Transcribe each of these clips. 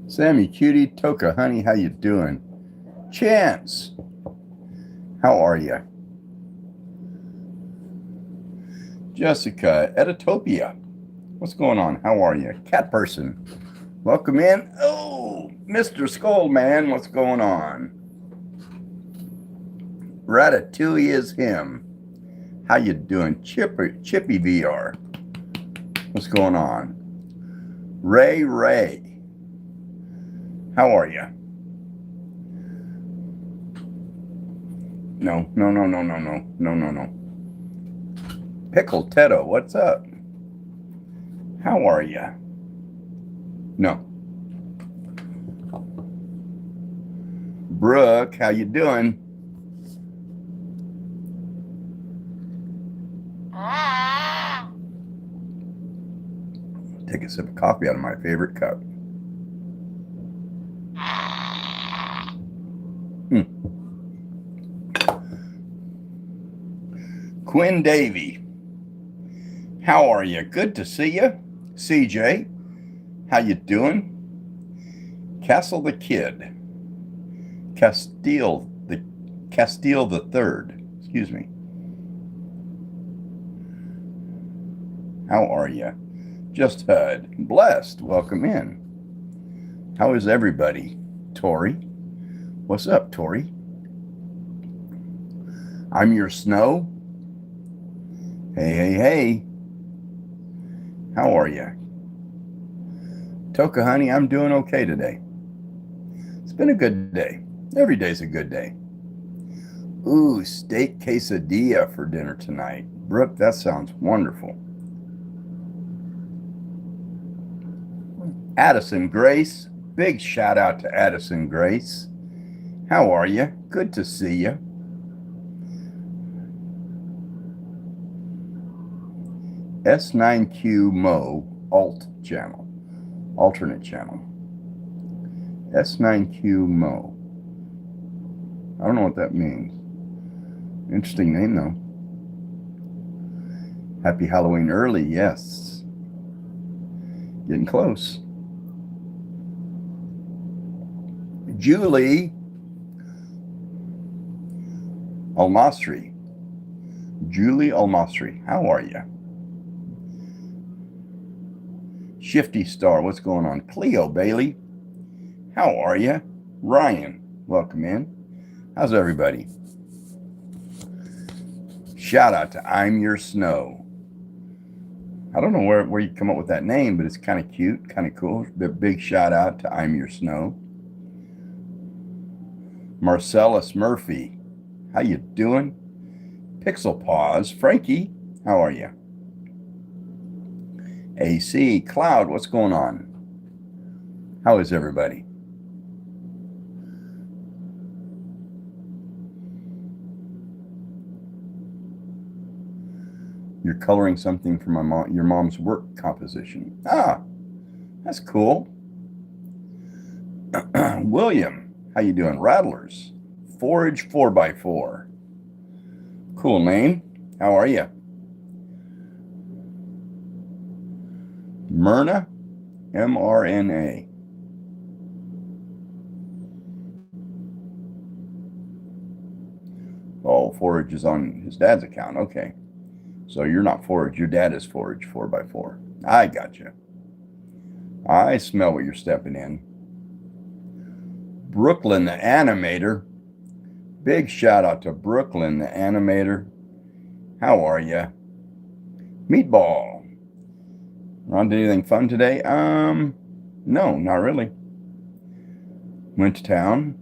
Sammy Cutie, Toka Honey, how you doing? Chance, how are you? Jessica, Editopia, what's going on? How are you? Cat Person, welcome in. Oh, Mr. Skull Man, what's going on? Ratatouille is him. How you doing? Chippy VR, what's going on? Ray, how are you? No. Pickle Teto, what's up? How are you? No. Brooke, how you doing? Take a sip of coffee out of my favorite cup. Quinn Davy, how are you? Good to see you. CJ, how you doing? Castle the Kid, Castile the Third, excuse me. How are you? Just HUD. Blessed. Welcome in. How is everybody? Tori. What's up, Tori? I'm your snow. Hey. How are you? Toka Honey, I'm doing okay today. It's been a good day. Every day's a good day. Ooh, steak quesadilla for dinner tonight. Brooke, that sounds wonderful. Addison Grace, big shout out to Addison Grace. How are you? Good to see you. S9Q Mo alt channel, alternate channel. S9Q Mo. I don't know what that means. Interesting name though. Happy Halloween early, yes. Getting close. Julie Almasri. Julie Almasri, how are you? Shifty Star, what's going on? Cleo Bailey, how are you? Ryan, welcome in. How's everybody? Shout out to I'm Your Snow. I don't know where you come up with that name, but it's kind of cute, kind of cool. Big shout out to I'm Your Snow. Marcellus Murphy, how you doing? Pixel Paws, Frankie, how are you? AC Cloud, what's going on? How is everybody? You're coloring something for your mom's work composition. Ah, that's cool. William, how you doing? Rattlers, Forage 4x4. Cool name. How are you? Myrna, MRNA. Oh, Forage is on his dad's account. Okay. So you're not Forage. Your dad is Forage 4x4. I got you. I smell what you're stepping in. Brooklyn, the animator. Big shout out to Brooklyn, the animator. How are you? Meatball. Ron, did anything fun today? No, not really. Went to town.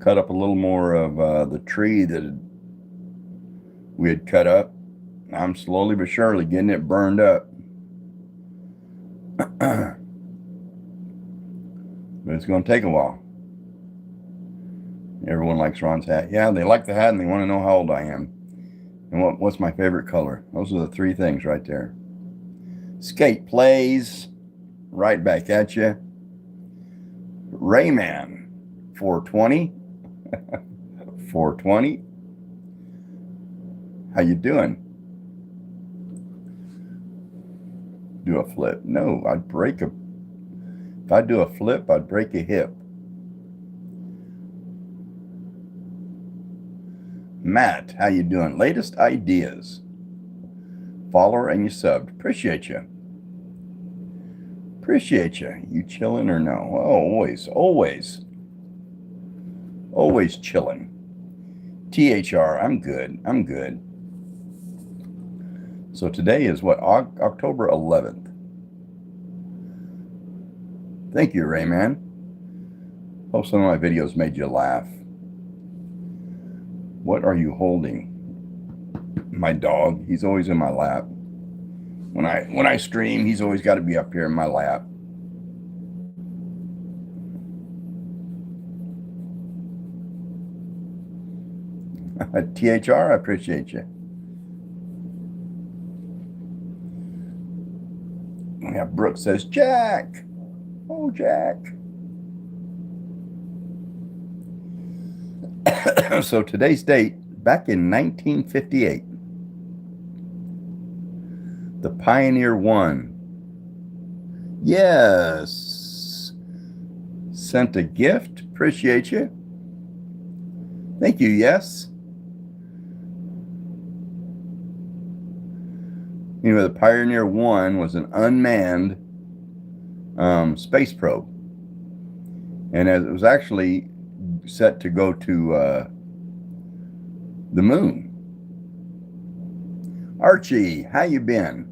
Cut up a little more of the tree that we had cut up. I'm slowly but surely getting it burned up. But it's going to take a while. Everyone likes Ron's hat. Yeah, they like the hat and they want to know how old I am. And what's my favorite color? Those are the three things right there. Skate plays. Right back at you. Rayman. 420. 420. How you doing? Do a flip. No, I'd break a... If I do a flip, I'd break a hip. Matt, how you doing? Latest ideas. Follower and you subbed. Appreciate you. Appreciate you. You chilling or no? Oh, always, always. Always chilling. THR, I'm good. I'm good. So today is what? October 11th. Thank you, Rayman. Hope some of my videos made you laugh. What are you holding? My dog. He's always in my lap. When I stream, he's always got to be up here in my lap. THR, I appreciate you. Yeah, Brooke says, Jack. Oh, Jack. So today's date, back in 1958, the Pioneer 1. Yes. Sent a gift. Appreciate you. Thank you, yes. You know, the Pioneer 1 was an unmanned space probe. And as it was actually set to go to the moon. Archie, how you been?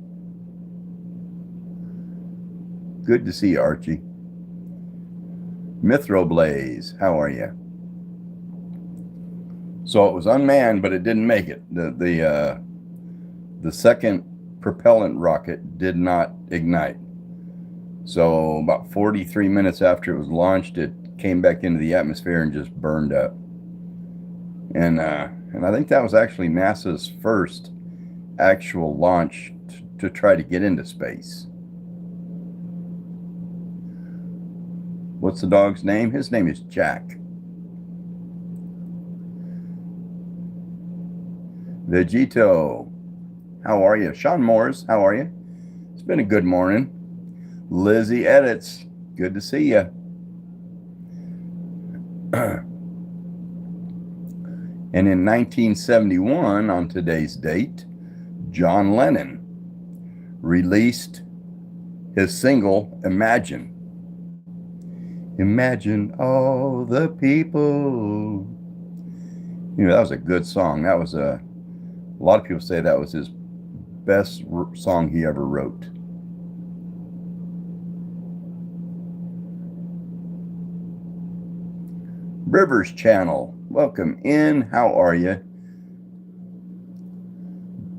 Good to see you, Archie. Mithroblaze, how are you? So it was unmanned, but it didn't make it. The second propellant rocket did not ignite. So about 43 minutes after it was launched, it came back into the atmosphere and just burned up. And I think that was actually NASA's first actual launch to try to get into space. What's the dog's name? His name is Jack. Vegito, how are you? Sean Morris, how are you? It's been a good morning. Lizzie Edits, good to see you. And in 1971, on today's date, John Lennon released his single, Imagine. Imagine all the people. You know, that was a good song. That was a lot of people say that was his best song he ever wrote. Rivers Channel, welcome in. How are you?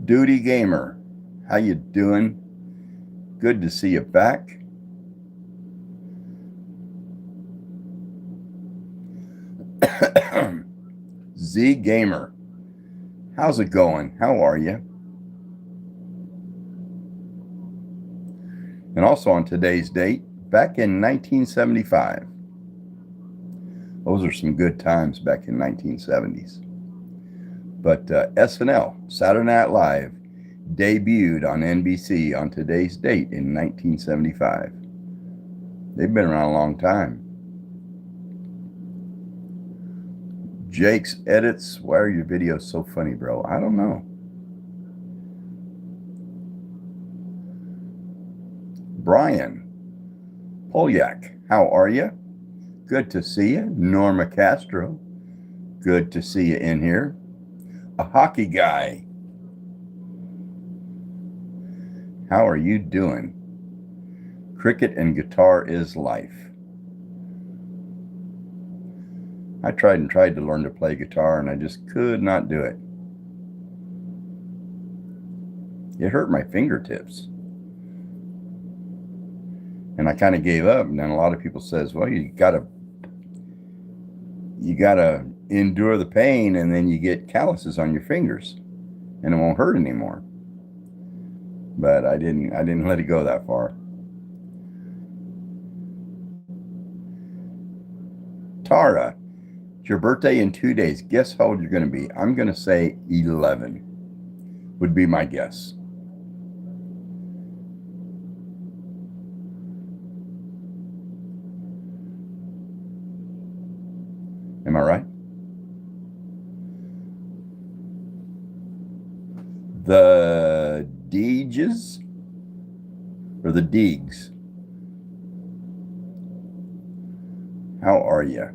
Duty Gamer, how you doing? Good to see you back. Z Gamer, how's it going? How are you? And also on today's date, back in 1975. Those are some good times back in 1970s. But SNL, Saturday Night Live, debuted on NBC on today's date in 1975. They've been around a long time. Jake's Edits, why are your videos so funny, bro? I don't know. Brian Polyak, how are you? Good to see you. Norma Castro, good to see you in here. A hockey guy, how are you doing? Cricket and guitar is life. I tried to learn to play guitar and I just could not do it. It hurt my fingertips. And I kind of gave up. And then a lot of people says, well, you gotta endure the pain and then you get calluses on your fingers and it won't hurt anymore. But I didn't let it go that far. Tara, it's your birthday in 2 days. Guess how old you're going to be? I'm going to say 11 would be my guess. Am I right? The Deeges or the Deegs? How are you?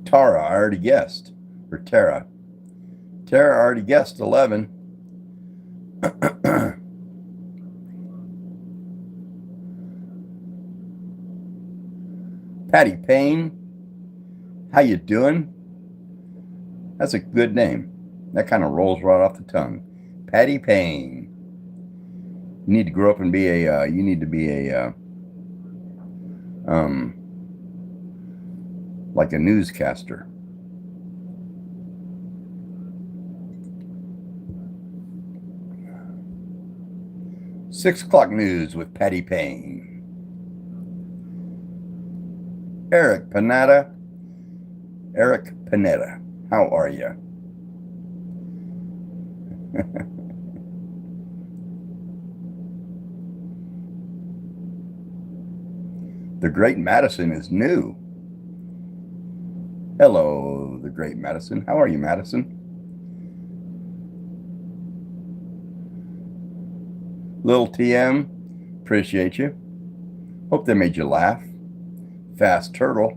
Tara, I already guessed. Or Tara. Tara already guessed 11. Patty Payne, how you doing? That's a good name. That kind of rolls right off the tongue. Patty Payne. You need to grow up and be a. You need to be a. Like a newscaster. Six o'clock news with Patty Payne. Eric Panetta. Eric Panetta, how are you? The Great Madison is new. Hello, the Great Madison. How are you, Madison? Little TM, appreciate you. Hope they made you laugh. Fast Turtle,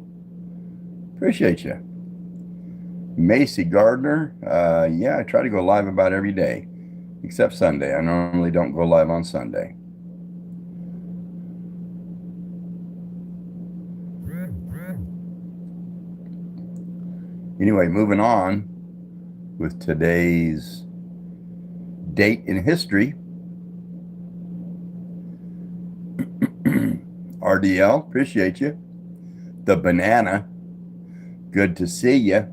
appreciate you. Macy Gardner, yeah, I try to go live about every day, except Sunday. I normally don't go live on Sunday. Anyway, moving on with today's date in history. RDL, appreciate you. The Banana, good to see you.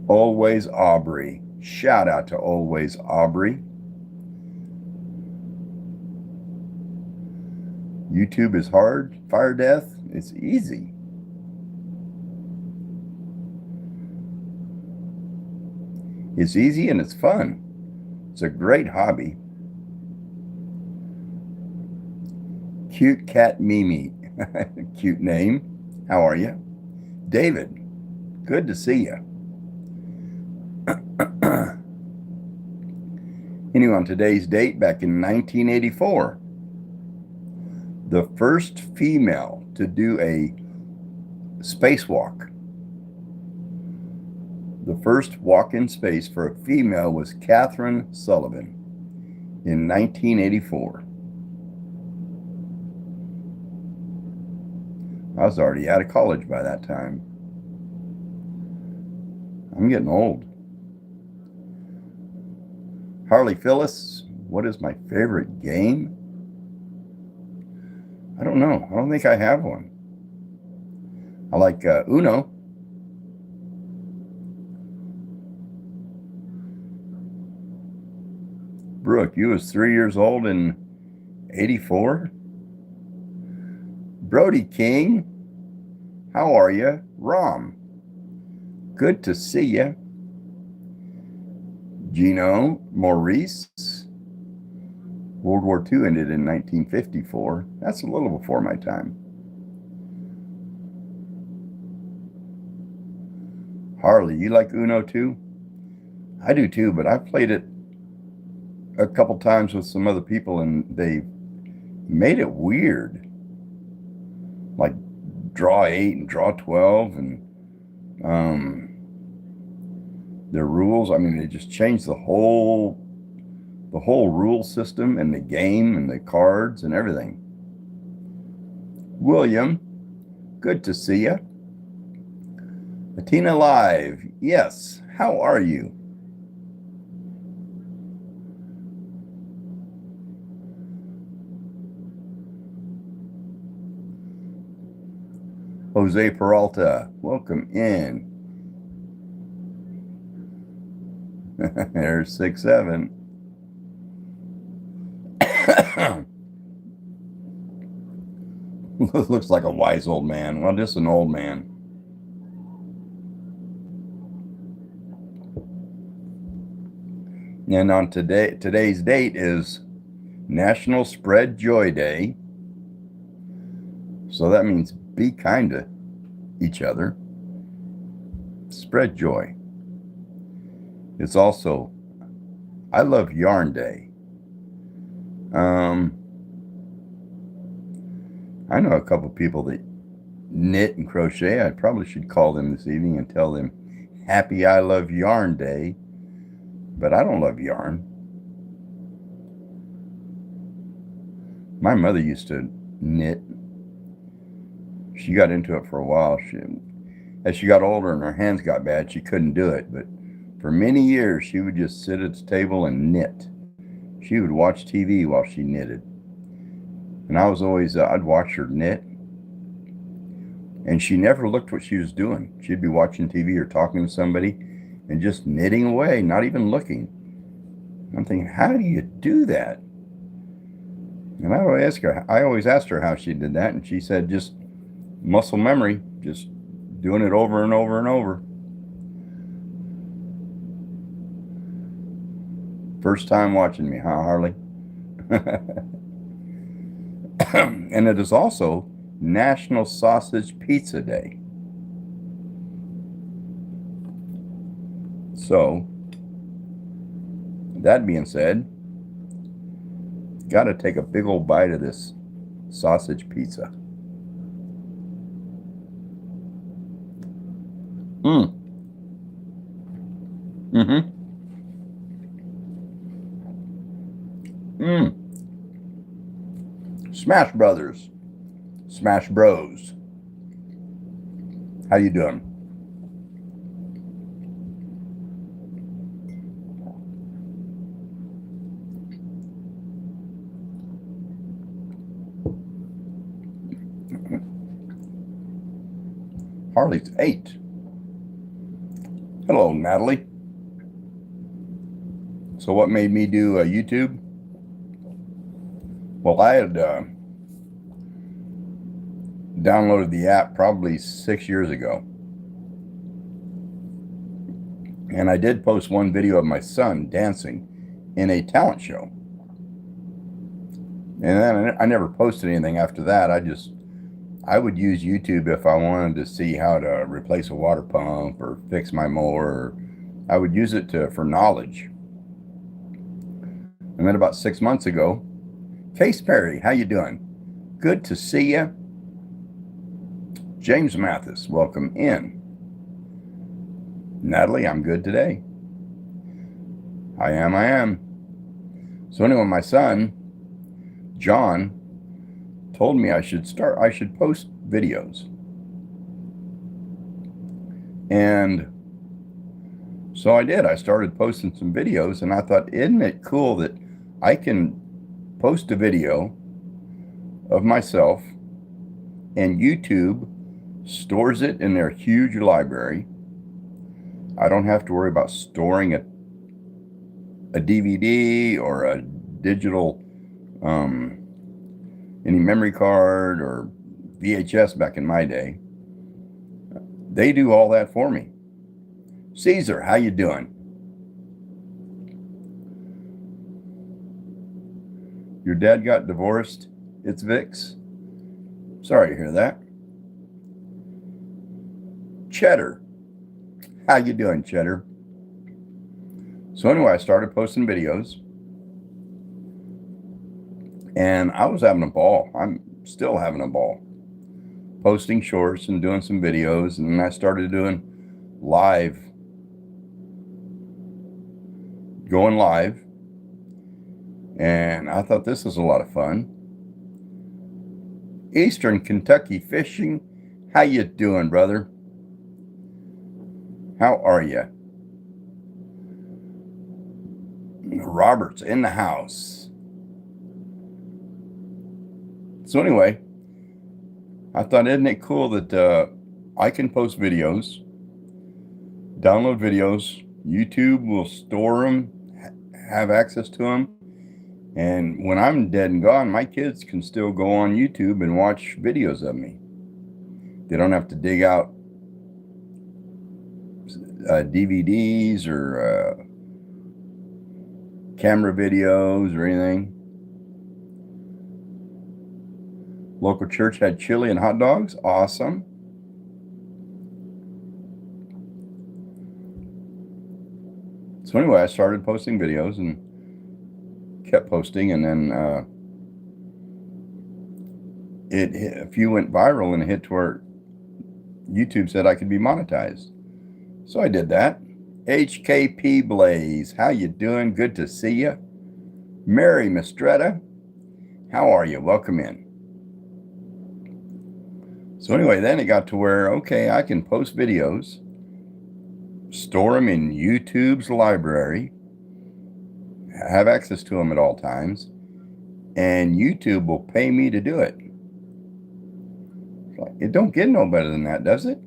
Always Aubrey, shout out to Always Aubrey. YouTube is hard, Fire Death, it's easy. It's easy and it's fun. It's a great hobby. Cute Cat Mimi, cute name. How are you? David, good to see you. Anyway, on today's date, back in 1984, the first female to do a spacewalk. The first walk in space for a female was Catherine Sullivan in 1984. I was already out of college by that time. I'm getting old. Harley Phyllis, what is my favorite game? I don't know. I don't think I have one. I like Uno. Brooke, you was 3 years old in 84? Brody King, how are you? Rom, good to see you. Gino Maurice, World War II ended in 1954. That's a little before my time. Harley, you like Uno too? I do too, but I've played it a couple times with some other people and they made it weird. Like draw 8 and draw 12 and their rules. I mean, they just changed the whole rule system and the game and the cards and everything. William, good to see you. Latina Live, yes, how are you? Jose Peralta, welcome in. There's 6-7. Looks like a wise old man. Well, just an old man. And on today's date is National Spread Joy Day. So that means be kind to each other. Spread joy. It's also I Love Yarn Day. I know a couple people that knit and crochet. I probably should call them this evening and tell them happy I Love Yarn Day, but I don't love yarn. My mother used to knit. She got into it for a while. As she got older and her hands got bad, she couldn't do it, but for many years she would just sit at the table and knit. She would watch TV while she knitted. And I was always, I'd watch her knit. And she never looked what she was doing. She'd be watching TV or talking to somebody and just knitting away, not even looking. I'm thinking, how do you do that? And I always asked her how she did that. And she said, just muscle memory, just doing it over and over and over. First time watching me, huh, Harley? And it is also National Sausage Pizza Day. So, that being said, got to take a big old bite of this sausage pizza. Smash Brothers. Smash Bros. How you doing? Harley's 8. Hello, Natalie. So what made me do YouTube? Well, I had downloaded the app probably 6 years ago. And I did post one video of my son dancing in a talent show. And then I never posted anything after that. I would use YouTube if I wanted to see how to replace a water pump or fix my mower. Or I would use it for knowledge. And then about 6 months ago, Case Perry, how you doing? Good to see you. James Mathis, welcome in. Natalie, I'm good today. I am. So anyway, my son, John, told me I should post videos. And so I did. I started posting some videos, and I thought, isn't it cool that I can post a video of myself and YouTube stores it in their huge library. I don't have to worry about storing a DVD or a digital any memory card or VHS back in my day. They do all that for me. Caesar, how you doing? Your dad got divorced? It's Vix. Sorry to hear that. Cheddar. How you doing, Cheddar? So anyway, I started posting videos. And I was having a ball. I'm still having a ball. Posting shorts and doing some videos. And then I started doing going live. And I thought this was a lot of fun. Eastern Kentucky Fishing. How you doing, brother? How are you? Robert's in the house. So anyway, I thought, isn't it cool that I can post videos, download videos, YouTube will store them, have access to them, and when I'm dead and gone, my kids can still go on YouTube and watch videos of me. They don't have to dig out DVDs or camera videos or anything. Local church had chili and hot dogs. Awesome. So anyway, I started posting videos and kept posting, and then a few went viral and it hit to where YouTube said I could be monetized. So I did that. HKP Blaze, how you doing? Good to see you. Mary Mistretta, how are you? Welcome in. So anyway, then it got to where, okay, I can post videos, store them in YouTube's library, have access to them at all times, and YouTube will pay me to do it. It don't get no better than that, does it?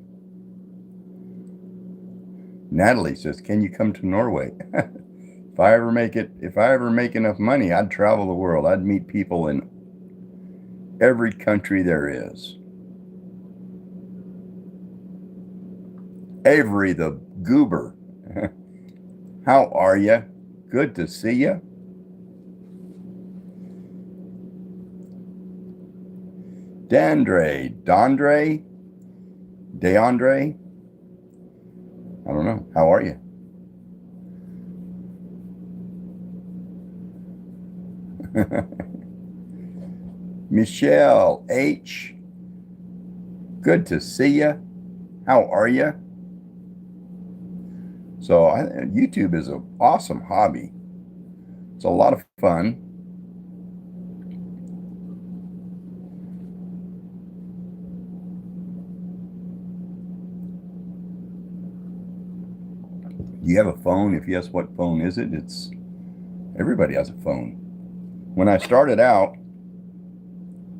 Natalie says, can you come to Norway? If I ever make enough money, I'd travel the world. I'd meet people in every country there is. Avery the Goober, how are you? Good to see you. Deandre, I don't know. How are you? Michelle H, good to see you. How are you? So YouTube is an awesome hobby. It's a lot of fun. Do you have a phone? If yes, what phone is it? Everybody has a phone. When I started out,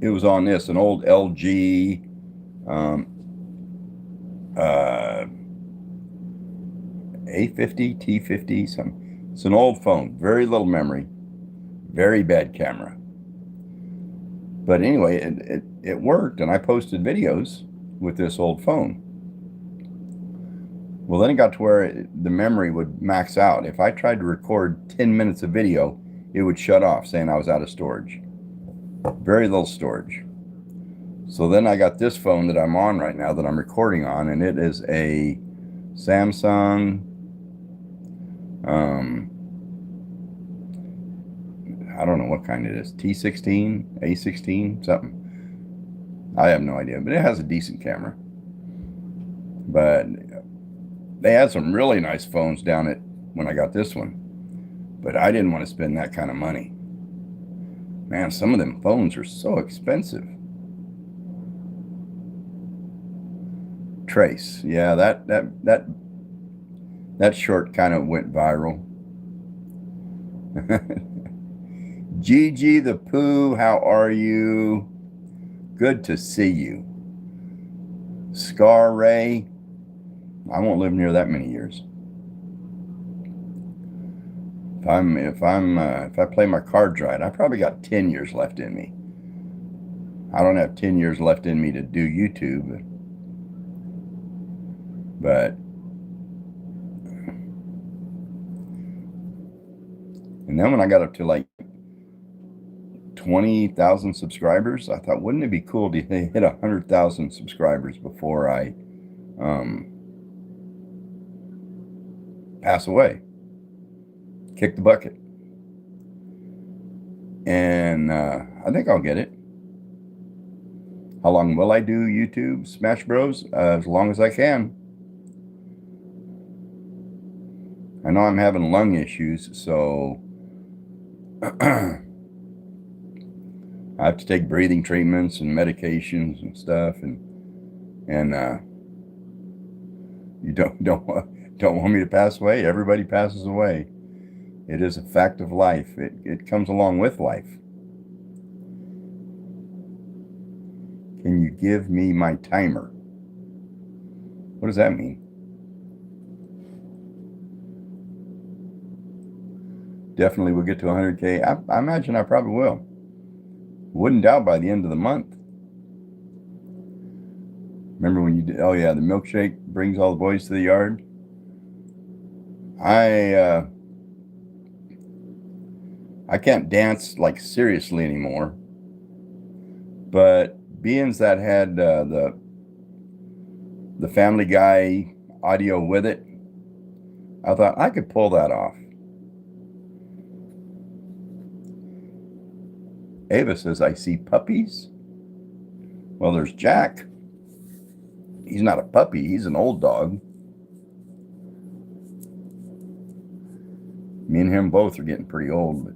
it was on this, an old LG A50, T50, something. It's an old phone, very little memory, very bad camera. But anyway, it worked, and I posted videos with this old phone. Well, then it got to where the memory would max out. If I tried to record 10 minutes of video, it would shut off saying I was out of storage. Very little storage. So then I got this phone that I'm on right now that I'm recording on, and it is a Samsung, I don't know what kind it is, T16, A16, something. I have no idea, but it has a decent camera. But they had some really nice phones down at when I got this one, but I didn't want to spend that kind of money. Man, some of them phones are so expensive. Trace, yeah, that short kind of went viral. Gigi the Pooh, how are you? Good to see you. Scar Ray, I won't live near that many years. If I play my cards right, I probably got 10 years left in me. I don't have 10 years left in me to do YouTube, but and then when I got up to like 20,000 subscribers, I thought, wouldn't it be cool to hit 100,000 subscribers before I pass away, kick the bucket? And I think I'll get it. How long will I do YouTube Smash Bros? As long as I can. I know I'm having lung issues, so I have to take breathing treatments and medications and stuff, and you don't want me to pass away. Everybody passes away. It is a fact of life. It comes along with life. Can you give me my timer? What does that mean? Definitely will get to 100K. I imagine I probably will. Wouldn't doubt by the end of the month. Remember when you did, oh yeah, the milkshake brings all the boys to the yard? I can't dance like seriously anymore, but beings that had the Family Guy audio with it, I thought I could pull that off. Ava says, I see puppies. Well, there's Jack. He's not a puppy. He's an old dog. Me and him both are getting pretty old. But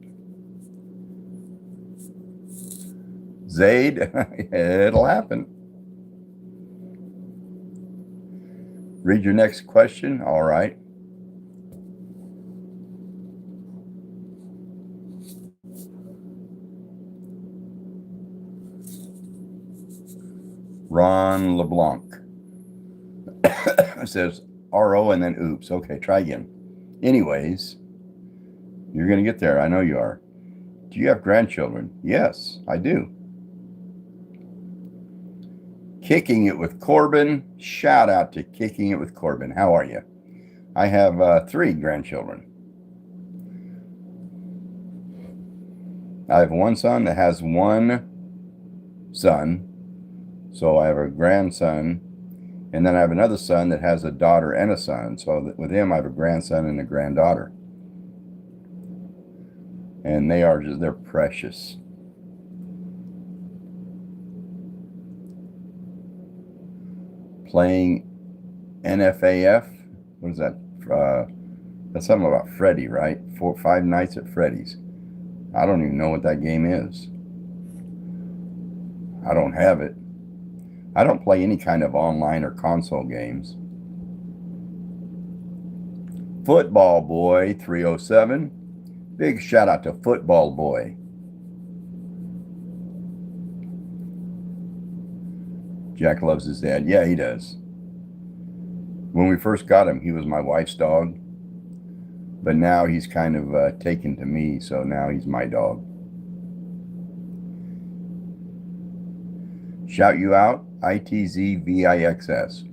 Zaid, it'll happen. Read your next question. All right. Ron LeBlanc says RO and then oops. Okay, try again. Anyways, you're going to get there. I know you are. Do you have grandchildren? Yes, I do. Kicking It with Corbin. Shout out to Kicking It with Corbin. How are you? I have 3 grandchildren. I have one son that has one son. So I have a grandson, and then I have another son that has a daughter and a son. So with him, I have a grandson and a granddaughter. And they're precious. Playing NFAF. What is that? That's something about Freddy, right? 5 Nights at Freddy's. I don't even know what that game is. I don't have it. I don't play any kind of online or console games. Football Boy 307. Big shout out to Football Boy. Jack loves his dad. Yeah, he does. When we first got him, he was my wife's dog. But now he's kind of taken to me, so now he's my dog. Shout you out, ITZVIXS.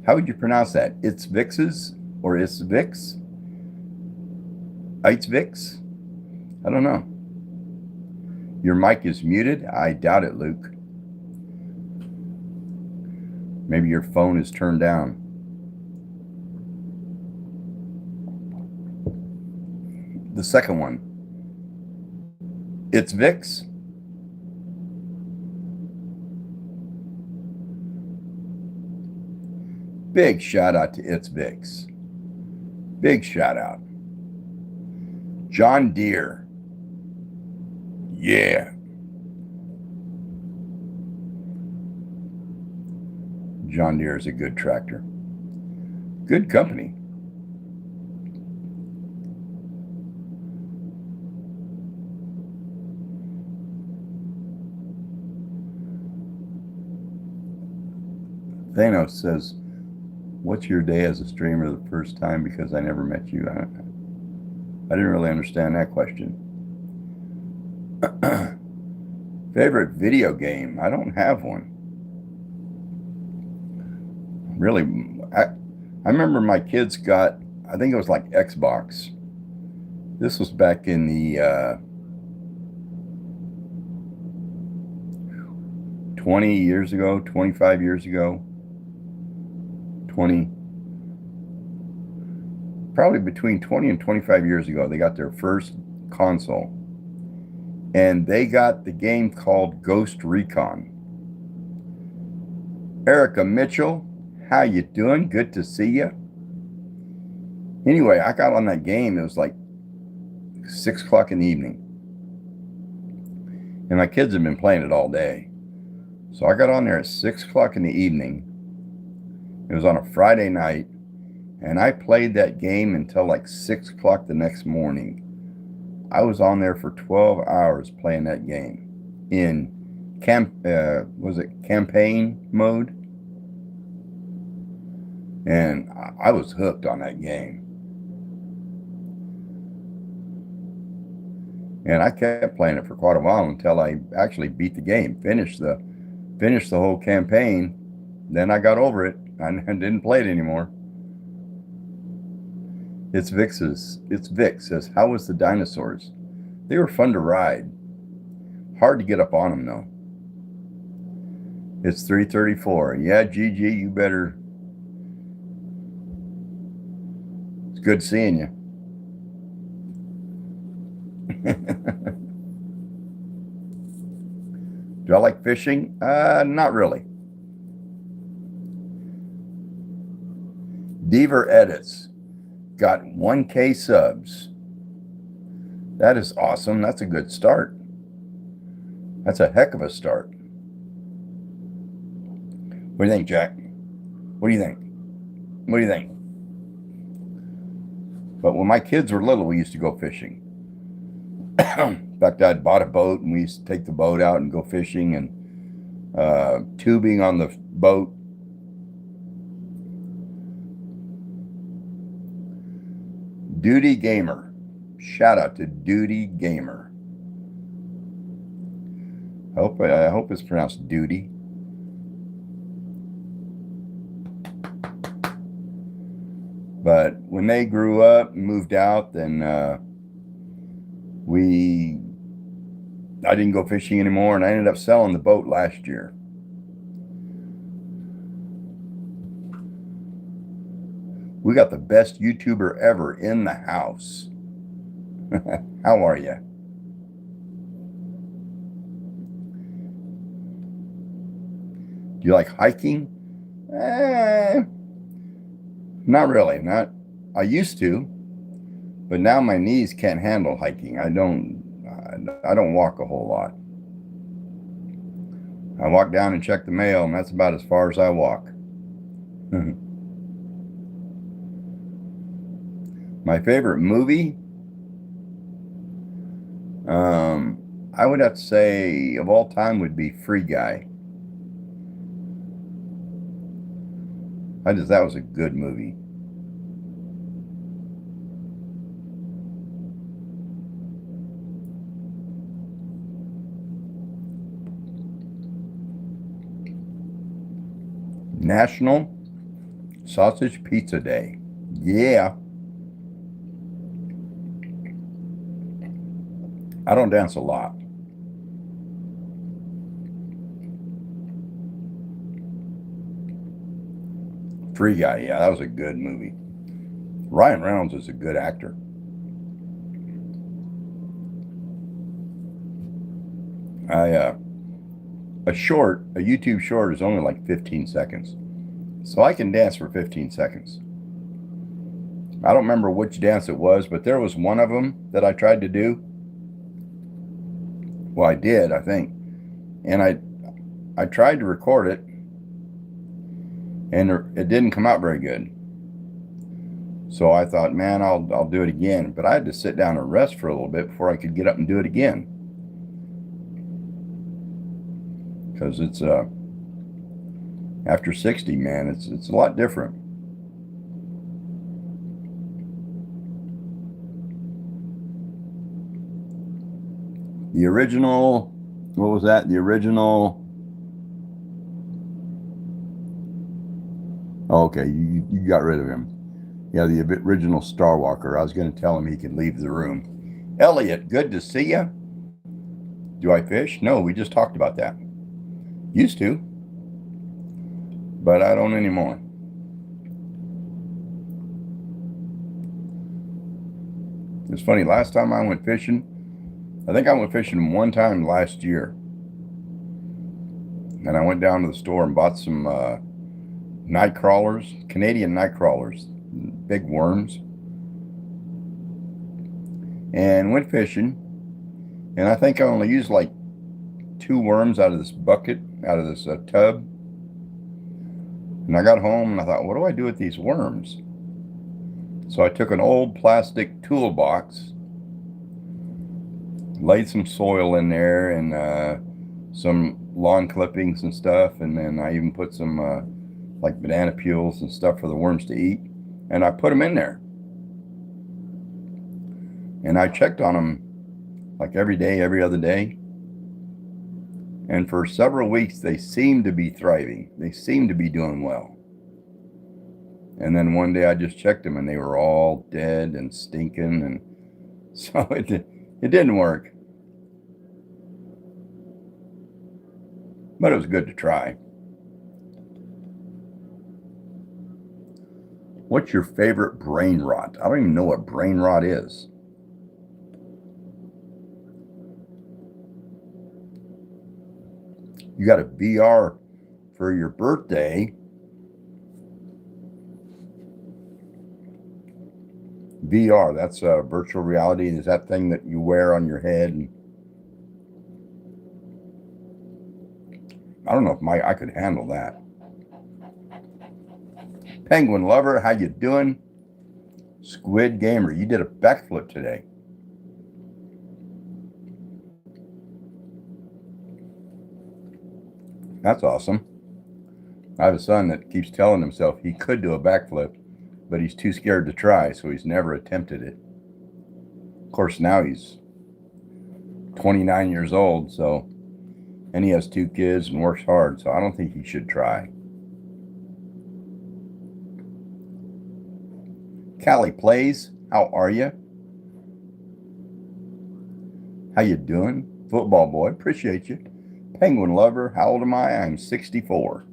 How would you pronounce that? It's Vixes or It's Vix? It's Vix? I don't know. Your mic is muted? I doubt it, Luke. Maybe your phone is turned down. The second one. It's Vix? Big shout out to It's Vix. Big shout out. John Deere. Yeah. John Deere is a good tractor. Good company. Thanos says, what's your day as a streamer the first time because I never met you? I didn't really understand that question. Favorite video game? I don't have one. Really, I remember my kids got, I think it was like Xbox. This was back in the 20 years ago, 25 years ago. 20, probably between 20 and 25 years ago, they got their first console. And they got the game called Ghost Recon. Erica Mitchell, how you doing? Good to see you. Anyway, I got on that game. It was like 6 o'clock in the evening. And my kids have been playing it all day. So I got on there at 6 o'clock in the evening. It was on a Friday night, and I played that game until like 6 o'clock the next morning. I was on there for 12 hours playing that game in campaign mode, and I was hooked on that game. And I kept playing it for quite a while until I actually beat the game, finished the whole campaign. Then I got over it. I didn't play it anymore. It's Vic says, how was the dinosaurs? They were fun to ride. Hard to get up on them, though. It's 3:34. Yeah, Gigi, you better. It's good seeing you. Do I like fishing? Not really. Deaver Edits got 1K subs. That is awesome. That's a good start. That's a heck of a start. What do you think, Jack? What do you think? What do you think? But when my kids were little, we used to go fishing. In fact, I'd bought a boat and we used to take the boat out and go fishing and tubing on the boat. Duty Gamer. Shout out to Duty Gamer. I hope it's pronounced Duty. But when they grew up and moved out, then I didn't go fishing anymore, and I ended up selling the boat last year. We got the best YouTuber ever in the house. How are you? Do you like hiking? Not really. I used to, but now my knees can't handle hiking. I don't walk a whole lot. I walk down and check the mail, and that's about as far as I walk. My favorite movie? I would have to say of all time would be Free Guy. That was a good movie. National Sausage Pizza Day. Yeah. I don't dance a lot. Free Guy, yeah, that was a good movie. Ryan Reynolds is a good actor. A YouTube short is only like 15 seconds. So I can dance for 15 seconds. I don't remember which dance it was, but there was one of them that I tried to do. Well, I did, I think. And I tried to record it, and it didn't come out very good. So I thought, man, I'll do it again. But I had to sit down and rest for a little bit before I could get up and do it again. Because it's after 60, man, it's a lot different. The original, what was that? The original. Oh, okay, you got rid of him. Yeah, the original Starwalker. I was going to tell him he could leave the room. Elliot, good to see you. Do I fish? No, we just talked about that. Used to, but I don't anymore. It's funny, last time I went fishing, I think I went fishing one time last year. And I went down to the store and bought some night crawlers, Canadian night crawlers, big worms. And went fishing. And I think I only used like 2 worms out of this bucket, out of this tub. And I got home and I thought, what do I do with these worms? So I took an old plastic toolbox, laid some soil in there and some lawn clippings and stuff. And then I even put some like banana peels and stuff for the worms to eat. And I put them in there. And I checked on them like every day, every other day. And for several weeks, they seemed to be thriving. They seemed to be doing well. And then one day I just checked them and they were all dead and stinking. And so it didn't work. But it was good to try. What's your favorite brain rot? I don't even know what brain rot is. You got a VR for your birthday. VR, that's virtual reality. Is that thing that you wear on your head? And I don't know if I could handle that. Penguin Lover, how you doing? Squid Gamer, you did a backflip today. That's awesome. I have a son that keeps telling himself he could do a backflip, but he's too scared to try, so he's never attempted it. Of course, now he's 29 years old, and he has 2 kids and works hard, so I don't think he should try. Callie Plays, how are you? How you doing? Football boy, appreciate you. Penguin Lover, how old am I? I'm 64.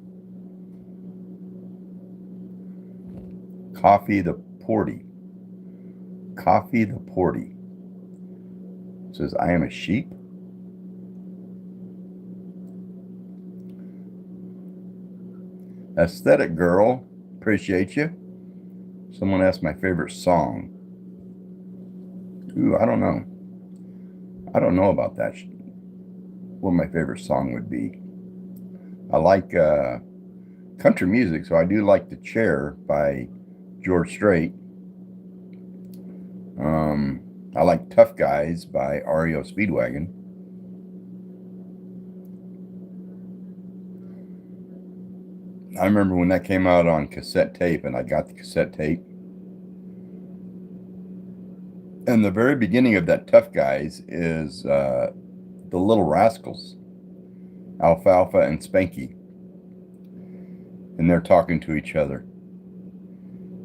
Coffee the Porty. Coffee the Porty says, I am a sheep. Aesthetic Girl, appreciate you. Someone asked my favorite song. Ooh, I don't know. I don't know about that. What my favorite song would be. I like country music, so I do like The Chair by George Strait. I like Tough Guys by REO Speedwagon. I remember when that came out on cassette tape, and I got the cassette tape. And the very beginning of that Tough Guys is the Little Rascals, Alfalfa and Spanky. And they're talking to each other.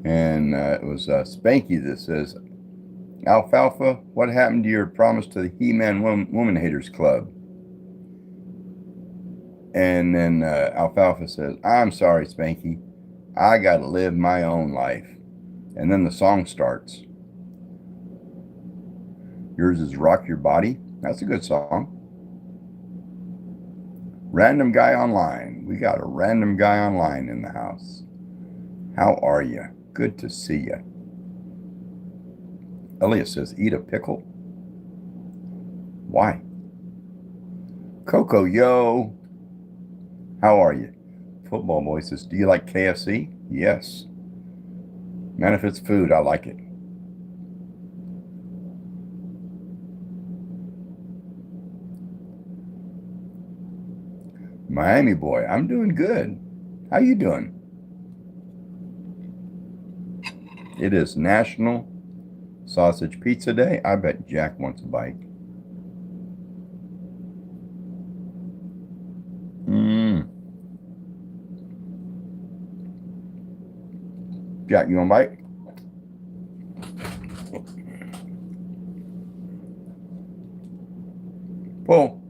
And it was Spanky that says, Alfalfa, what happened to your promise to the He-Man Woman Haters Club? And then Alfalfa says, I'm sorry, Spanky. I got to live my own life. And then the song starts. Yours is Rock Your Body. That's a good song. Random Guy Online. We got a random guy online in the house. How are you? Good to see you. Elliot says, eat a pickle? Why? Coco, yo. How are you? Football boy says, do you like KFC? Yes. Man, if it's food, I like it. Miami boy, I'm doing good. How you doing? It is National Sausage Pizza Day. I bet Jack wants a bite. Jack, you want a bite? Pull.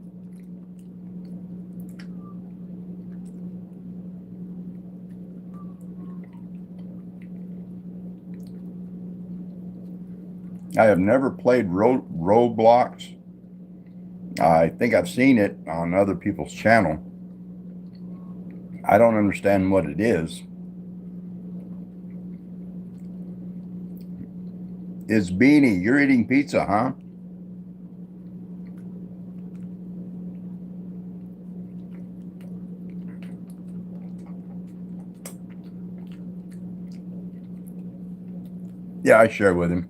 I have never played Roblox. I think I've seen it on other people's channel. I don't understand what it is. Is Beanie, you're eating pizza, huh? Yeah, I share with him.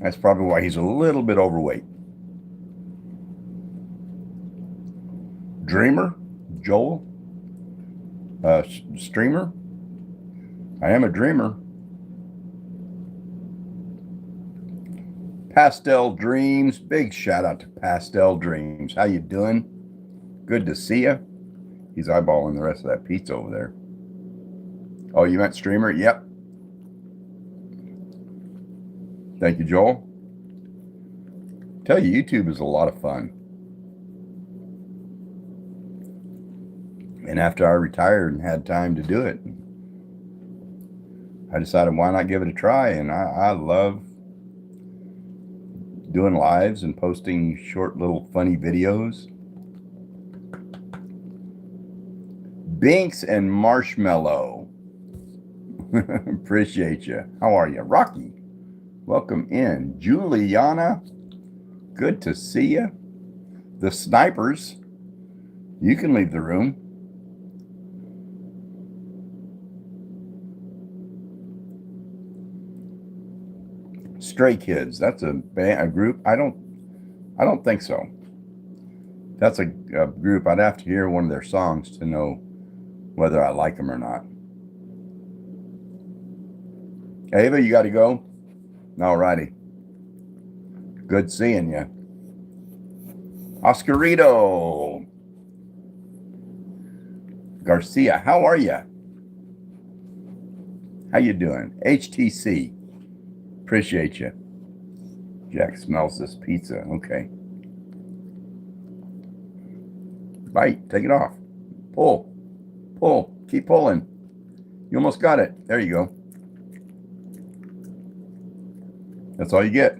That's probably why he's a little bit overweight. Dreamer, Joel, streamer. I am a dreamer. Pastel Dreams, big shout out to Pastel Dreams. How you doing? Good to see you. He's eyeballing the rest of that pizza over there. Oh, you meant streamer? Yep. Thank you, Joel. Tell you, YouTube is a lot of fun. And after I retired and had time to do it, I decided why not give it a try, and I love doing lives and posting short little funny videos. Binks and Marshmallow. Appreciate you. How are you? Rocky, welcome in. Juliana, good to see you. The Snipers, you can leave the room. Stray Kids, that's a group? I don't think so. That's a group. I'd have to hear one of their songs to know whether I like them or not. Ava, you got to go? Alrighty. Good seeing you. Oscarito Garcia, how are you? How you doing? HTC, appreciate you. Jack smells this pizza. Okay. Bite, take it off. Pull, pull, keep pulling. You almost got it. There you go. That's all you get.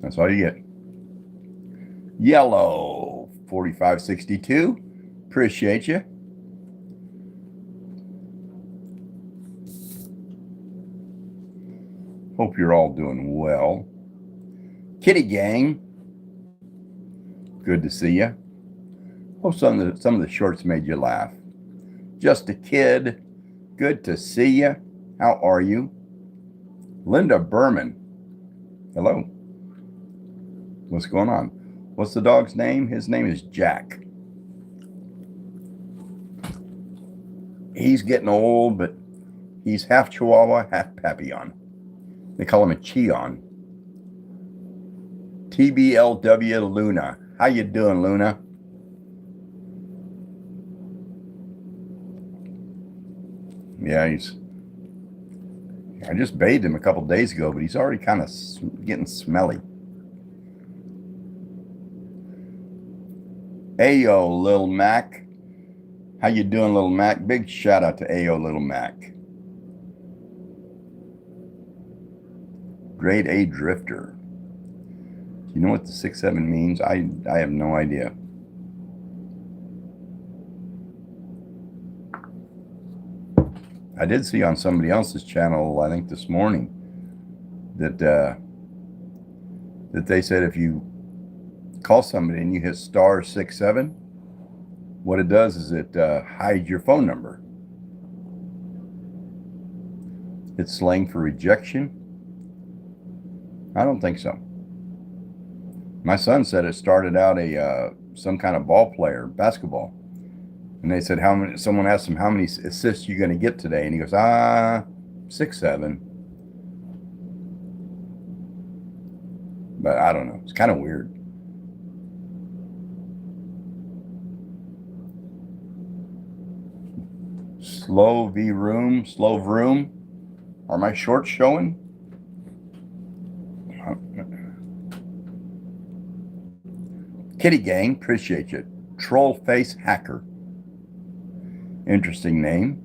That's all you get. Yellow 4562. Appreciate you. Hope you're all doing well. Kitty Gang. Good to see you. Hope some of the shorts made you laugh. Just a Kid. Good to see you. How are you? Linda Berman. Hello. What's going on? What's the dog's name? His name is Jack. He's getting old, but he's half Chihuahua, half Papillon. They call him a Cheon. TBLW Luna. How you doing, Luna? Yeah, I just bathed him a couple days ago, but he's already kind of getting smelly. Ayo, Lil Mac. How you doing, Lil Mac? Big shout out to Ayo, Lil Mac. Grade A Drifter. You know what the 6-7 means? I have no idea. I did see on somebody else's channel, I think this morning, that they said if you call somebody and you hit *67, what it does is it hides your phone number. It's slang for rejection. I don't think so. My son said it started out some kind of ball player, basketball. And they said, someone asked him, how many assists you going to get today? And he goes, 6, 7. But I don't know. It's kind of weird. Slow Vroom. Are my shorts showing? Kitty Gang, appreciate you. Troll Face Hacker. Interesting name.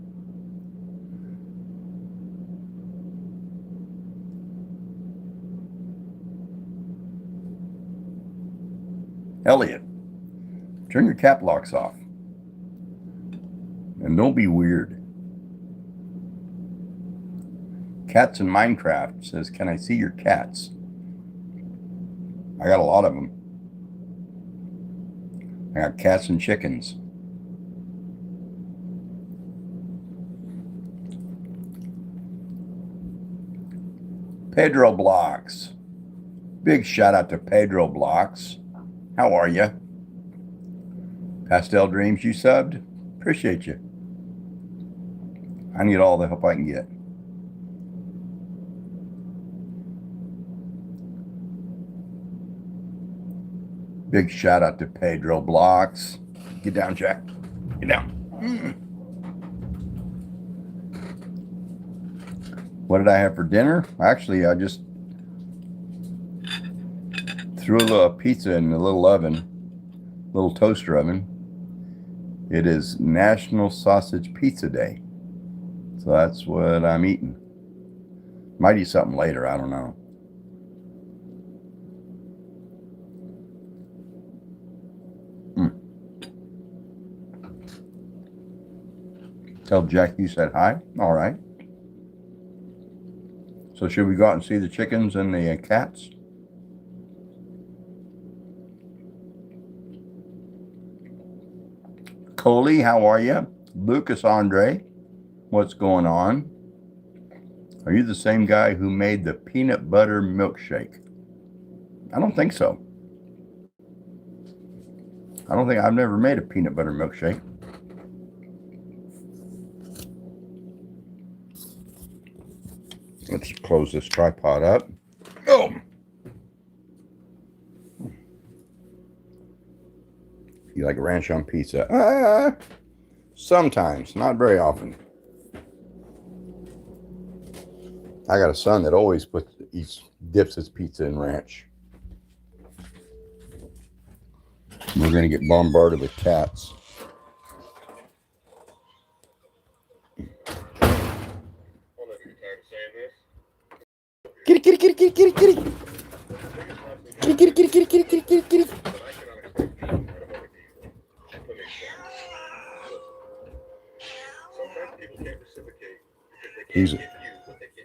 Elliot, turn your cap locks off. And don't be weird. Cats in Minecraft says, can I see your cats? I got a lot of them. I got cats and chickens. Pedro Blocks. Big shout out to Pedro Blocks. How are you? Pastel Dreams, you subbed? Appreciate you. I need all the help I can get. Big shout out to Pedro Blocks. Get down, Jack. Get down. What did I have for dinner? Actually, I just threw a little pizza in a little oven, little toaster oven. It is National Sausage Pizza Day. So that's what I'm eating. Might eat something later, I don't know. Tell Jack you said hi. All right. So should we go out and see the chickens and the cats? Coley, how are you? Lucas Andre, what's going on? Are you the same guy who made the peanut butter milkshake? I don't think so. I've never made a peanut butter milkshake. Let's close this tripod up. Oh! You like ranch on pizza? Sometimes, not very often. I got a son that always dips his pizza in ranch. We're going to get bombarded with cats. Kitty, kitty, kitty, kitty, kitty, kitty. Kitty, kitty, kitty, kitty, kitty, kitty, kitty, kitty.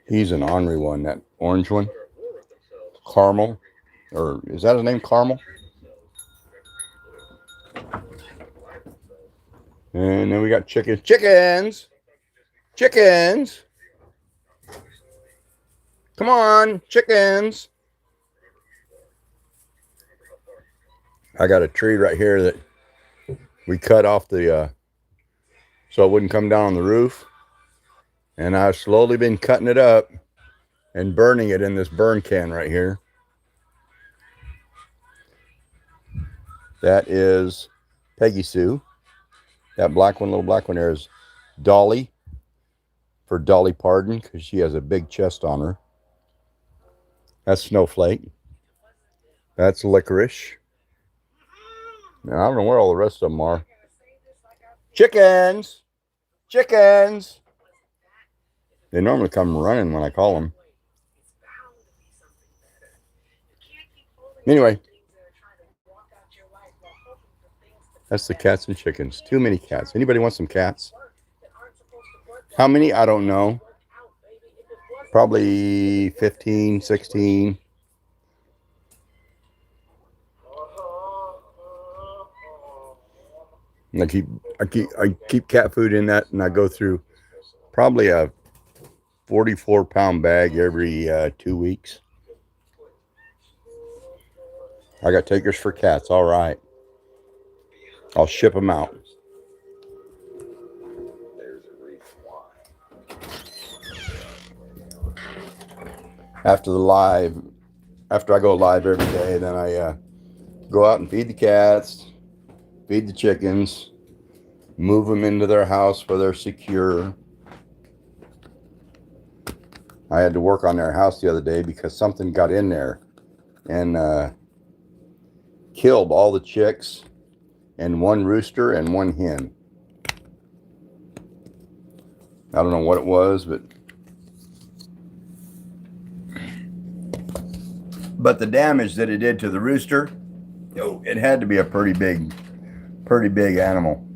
He's an ornery one, that orange one. Caramel. Or is that his name, Caramel? And then we got chickens. Chickens! Chickens! Come on, chickens! I got a tree right here that we cut off the so it wouldn't come down on the roof. And I've slowly been cutting it up and burning it in this burn can right here. That is Peggy Sue. That black one, little black one there is Dolly, for Dolly Parton, because she has a big chest on her. That's Snowflake. That's Licorice. And I don't know where all the rest of them are. Chickens! Chickens! They normally come running when I call them. Anyway, that's the cats and chickens. Too many cats. Anybody want some cats? How many? I don't know. Probably 15, 16. And I keep cat food in that, and I go through probably a 44-pound bag every 2 weeks. I got takers for cats. All right. I'll ship them out. After I go live every day, then I go out and feed the cats, feed the chickens, move them into their house where they're secure. I had to work on their house the other day because something got in there and killed all the chicks and one rooster and one hen. I don't know what it was, but the damage that it did to the rooster, it had to be a pretty big animal.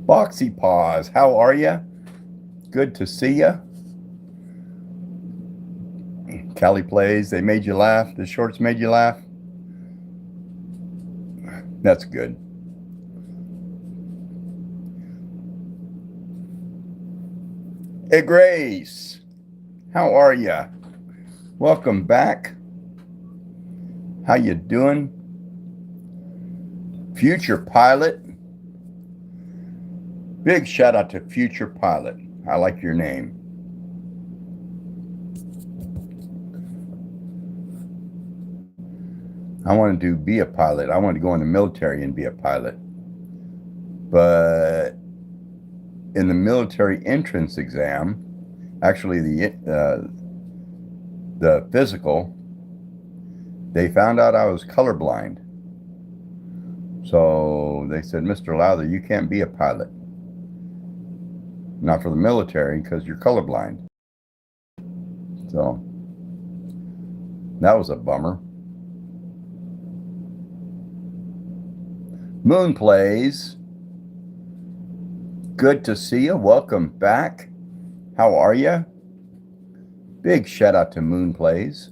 Boxy Paws, how are you? Good to see ya. Callie plays. They made you laugh. The shorts made you laugh. That's good. Hey Grace, how are ya? Welcome back. How you doing? Future Pilot. Big shout out to Future Pilot. I like your name. I wanted to be a pilot. I wanted to go in the military and be a pilot. But in the military entrance exam, actually the physical, they found out I was colorblind. So they said, Mr. Lowther, you can't be a pilot. Not for the military, because you're colorblind. So that was a bummer. Moon Plays. Good to see you. Welcome back. How are you? Big shout out to Moon Plays.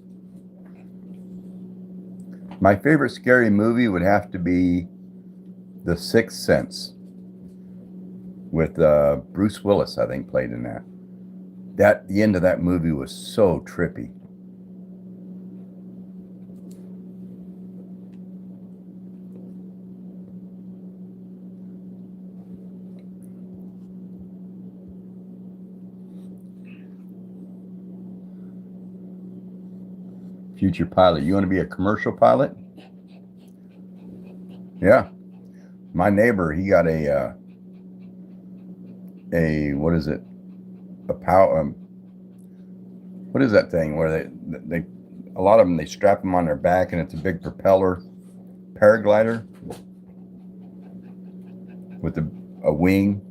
My favorite scary movie would have to be The Sixth Sense with Bruce Willis, I think, played in that. The end of that movie was so trippy. Future pilot. You want to be a commercial pilot? Yeah. My neighbor, he got a what is it? A power. What is that thing where they a lot of them, they strap them on their back and it's a big propeller paraglider with a wing.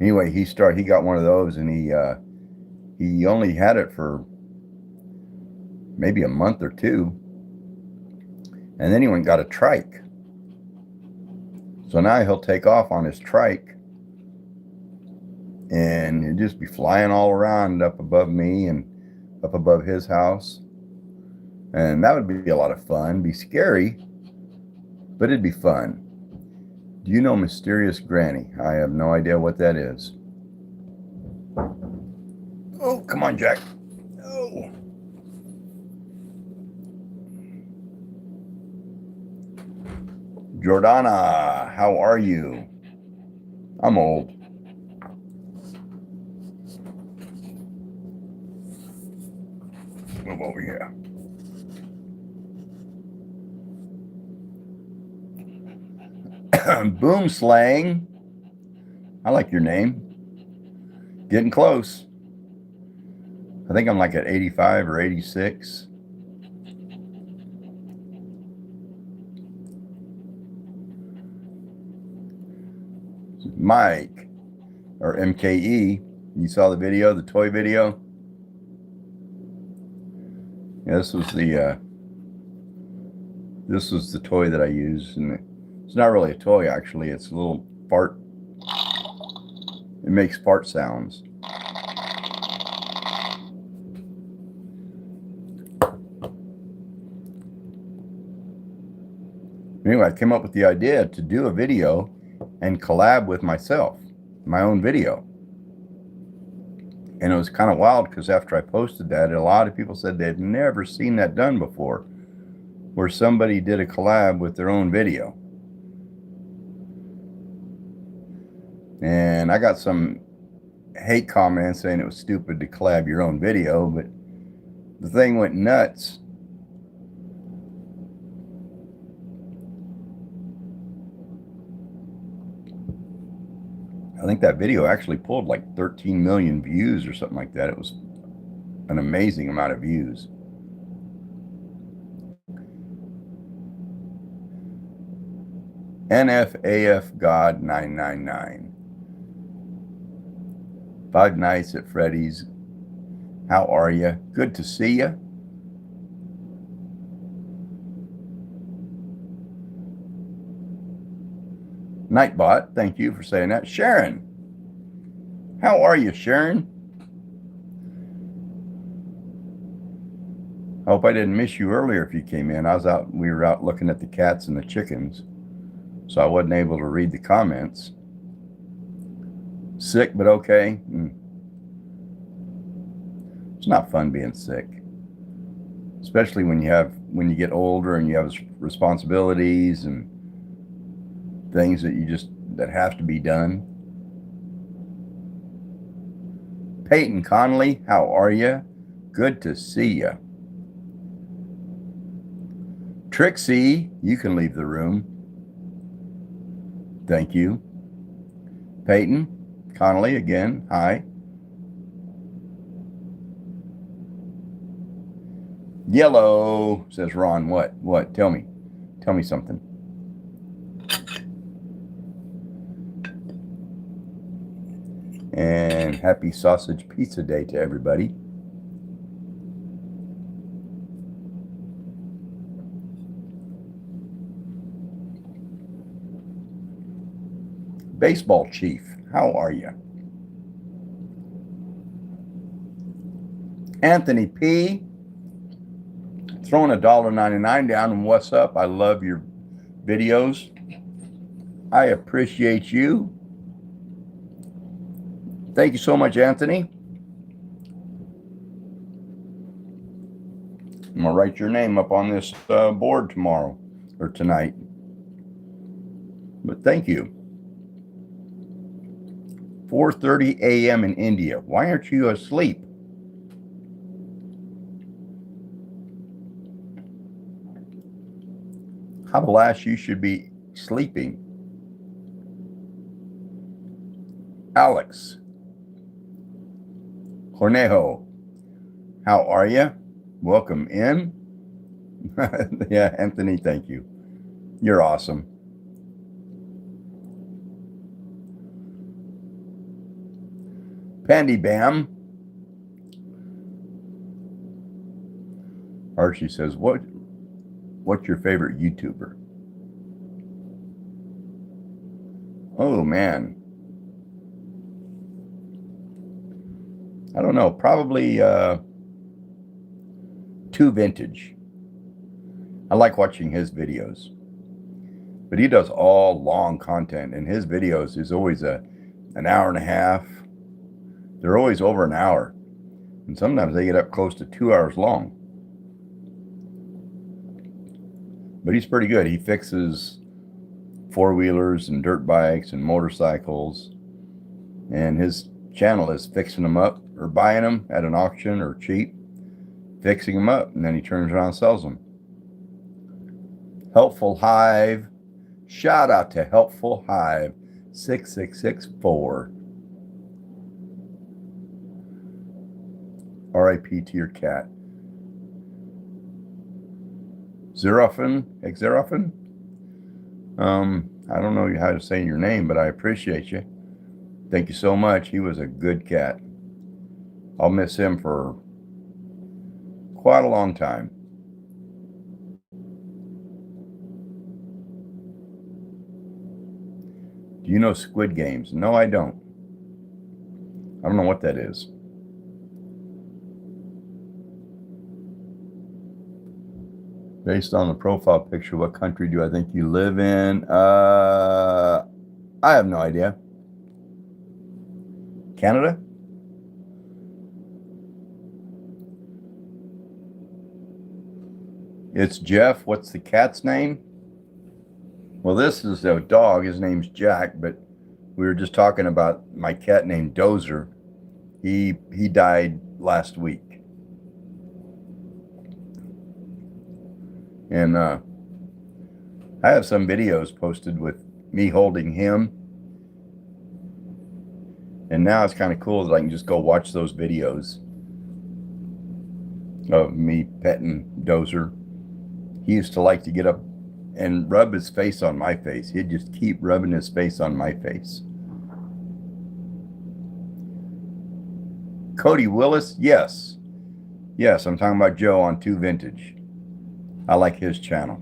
Anyway, he got one of those, and he only had it for maybe a month or two, and then he went and got a trike. So now he'll take off on his trike and he'll just be flying all around up above me and up above his house. And that would be a lot of fun. Be scary, but it'd be fun. Do you know Mysterious Granny? I have no idea what that is. Oh, come on, Jack. Oh. Jordana, how are you? I'm old. Move over here. Boom Slang. I like your name. Getting close. I think I'm like at 85 or 86. Mike, or MKE, you saw the video, the toy video? Yeah, this was the toy that I used, and it's not really a toy, actually. It's a little fart. It makes fart sounds. Anyway, I came up with the idea to do a video and collab with myself, my own video. And it was kind of wild because after I posted that, a lot of people said they'd never seen that done before, where somebody did a collab with their own video. And I got some hate comments saying it was stupid to collab your own video, but the thing went nuts. I think that video actually pulled like 13 million views or something like that. It was an amazing amount of views. NFAF God 999. Five Nights at Freddy's. How are you? Good to see you. Nightbot, thank you for saying that. Sharon, how are you, Sharon? I hope I didn't miss you earlier if you came in. We were out looking at the cats and the chickens, so I wasn't able to read the comments. Sick, but okay. It's not fun being sick, especially when you get older and you have responsibilities and things that have to be done. Peyton Connolly, how are you? Good to see you. Trixie, you can leave the room. Thank you. Peyton Connolly again, hi. Yellow, says Ron. What? Tell me something. And happy sausage pizza day to everybody. Baseball Chief, how are you? Anthony P, throwing $1.99 down, and what's up? I love your videos. I appreciate you. Thank you so much, Anthony. I'm gonna write your name up on this board tomorrow or tonight. But thank you. 4:30 a.m. in India. Why aren't you asleep? How blast you should be sleeping. Alex Cornejo, how are you? Welcome in. Yeah, Anthony, thank you. You're awesome. Pandy Bam. Archie says, what's your favorite YouTuber? Oh, man. I don't know. Probably Two Vintage. I like watching his videos. But he does all long content, and his videos is always an hour and a half. They're always over an hour. And sometimes they get up close to 2 hours long. But he's pretty good. He fixes four-wheelers and dirt bikes and motorcycles. And his channel is fixing them up or buying them at an auction or cheap, fixing them up, and then he turns around and sells them. Helpful Hive. Shout out to Helpful Hive 6664. R.I.P. to your cat. Xerophon? I don't know how to say your name, but I appreciate you. Thank you so much. He was a good cat. I'll miss him for quite a long time. Do you know Squid Games? No, I don't. I don't know what that is. Based on the profile picture, what country do I think you live in? I have no idea. Canada? It's Jeff. What's the cat's name? Well, this is a dog. His name's Jack, but we were just talking about my cat named Dozer. He died last week. And I have some videos posted with me holding him. And now it's kind of cool that I can just go watch those videos of me petting Dozer. He used to like to get up and rub his face on my face. He'd just keep rubbing his face on my face. Cody Willis, yes. Yes, I'm talking about Joe on Two Vintage. I like his channel.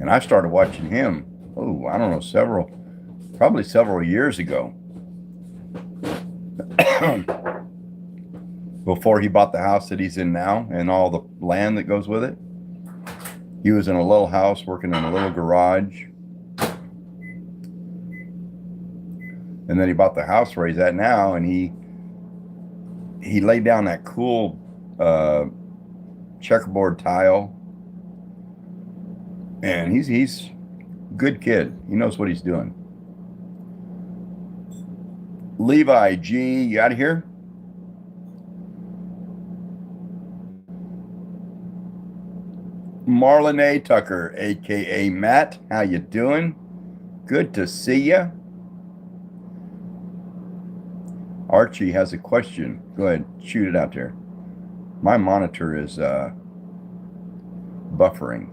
And I started watching him, I don't know, probably several years ago. Before he bought the house that he's in now and all the land that goes with it. He was in a little house working in a little garage. And then he bought the house where he's at now, and he laid down that cool checkerboard tile. And he's a good kid. He knows what he's doing. Levi G, you out of here? Marlon A. Tucker, aka Matt, how you doing? Good to see you. Archie has a question. Go ahead, shoot it out there. My monitor is buffering.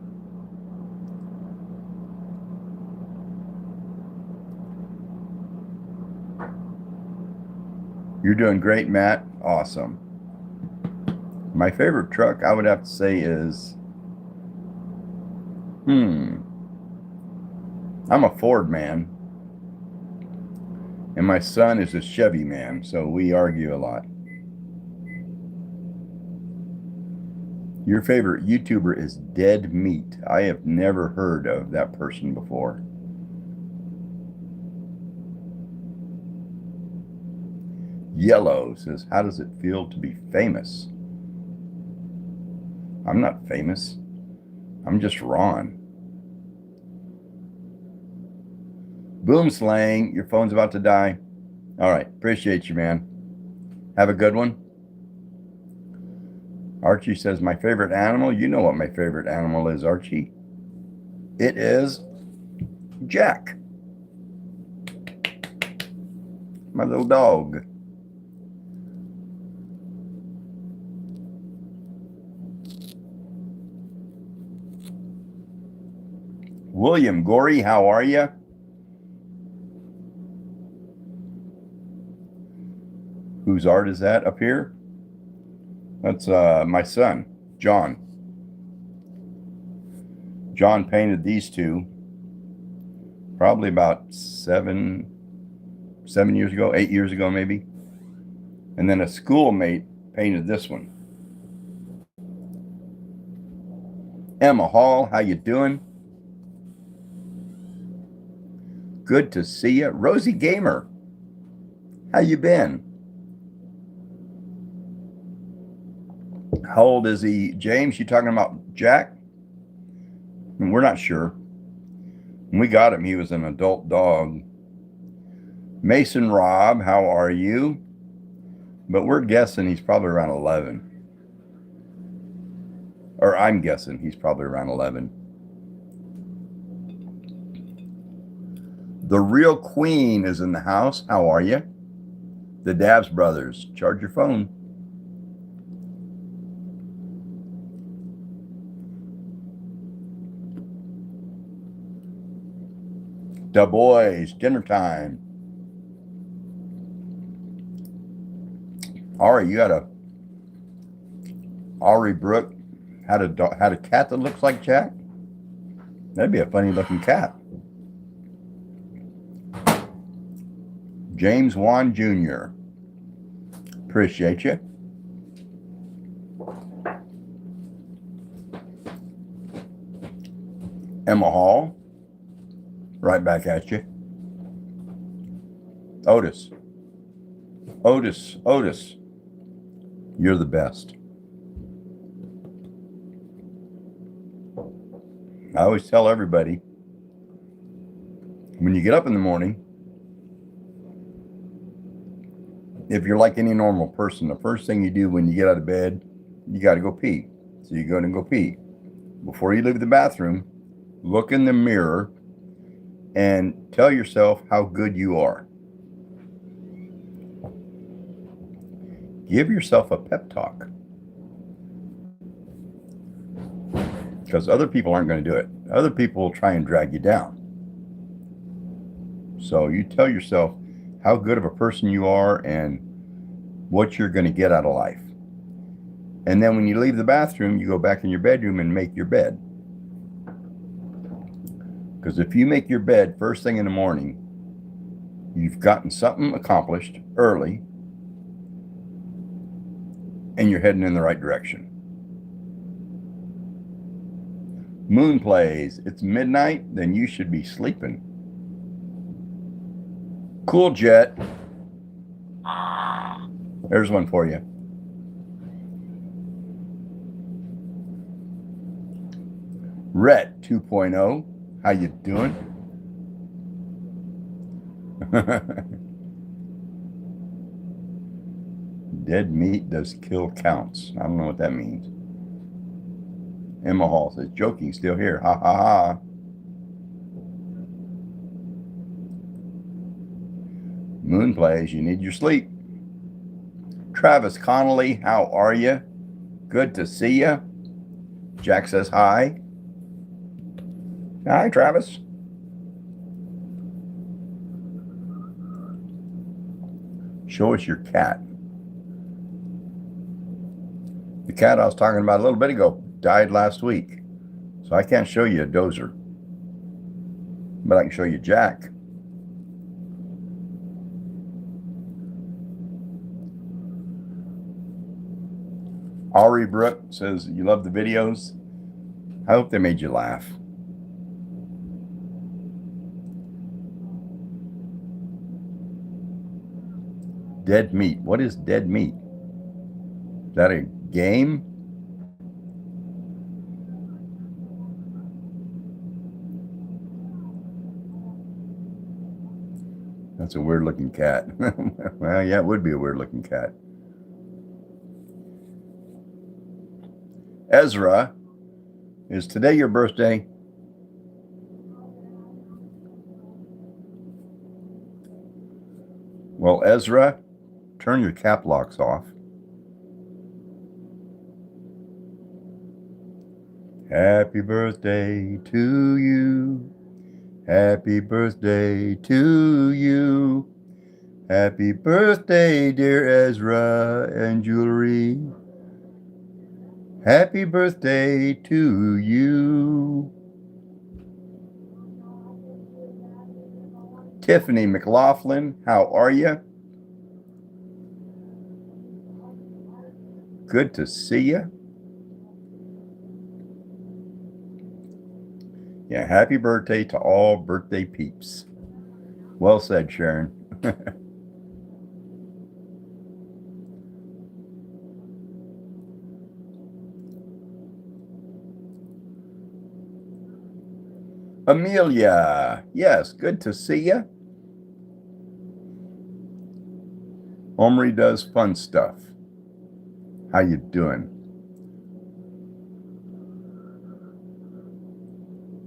You're doing great, Matt. Awesome. My favorite truck, I would have to say, is I'm a Ford man, and my son is a Chevy man, so we argue a lot. Your favorite YouTuber is Dead Meat. I have never heard of that person before. Yellow says, how does it feel to be famous? I'm not famous. I'm just Ron. Boom Slang, your phone's about to die. All right, appreciate you, man. Have a good one. Archie says, my favorite animal. You know what my favorite animal is, Archie. It is Jack, my little dog. William Gorey, how are you? Whose art is that up here? That's my son, John. John painted these two probably about 7 years ago, 8 years ago maybe. And then a schoolmate painted this one. Emma Hall, how you doing? Good to see you. Rosie Gamer, how you been? How old is he? James, you talking about Jack? We're not sure. When we got him, he was an adult dog. Mason Rob, how are you? But we're guessing he's probably around 11. Or I'm guessing he's probably around 11. The Real Queen is in the house. How are you? The Dabs Brothers. Charge your phone. Da boys, dinner time. Ari, you got a Ari Brooke had a cat that looks like Jack? That'd be a funny looking cat. James Wan Jr. Appreciate you. Emma Hall. Right back at you. Otis. You're the best. I always tell everybody, when you get up in the morning, if you're like any normal person, the first thing you do when you get out of bed, you got to go pee. So you go and go pee. Before you leave the bathroom, look in the mirror and tell yourself how good you are. Give yourself a pep talk. Because other people aren't going to do it. Other people will try and drag you down. So you tell yourself how good of a person you are and what you're going to get out of life. And then when you leave the bathroom, you go back in your bedroom and make your bed. Because if you make your bed first thing in the morning, you've gotten something accomplished early and you're heading in the right direction. Moon plays, it's midnight, then you should be sleeping. Cool Jet. There's one for you. Rhett 2.0. How you doing? Dead meat does kill counts. I don't know what that means. Emma Hall says, joking, still here. Ha ha ha. Moon plays, you need your sleep. Travis Connolly, how are you? Good to see you. Jack says hi. Hi, Travis. Show us your cat. The cat I was talking about a little bit ago died last week. So I can't show you a dozer. But I can show you Jack. Ari Brook says you love the videos. I hope they made you laugh. Dead meat. What is dead meat? Is that a game? That's a weird looking cat. Well, yeah, it would be a weird looking cat. Ezra, is today your birthday? Well, Ezra, turn your cap locks off. Happy birthday to you. Happy birthday to you. Happy birthday, dear Ezra and Jewelry. Happy birthday to you. Tiffany McLaughlin, how are you? Good to see you. Yeah, happy birthday to all birthday peeps. Well said, Sharon. Amelia, yes, good to see you. Omri does fun stuff. How you doing?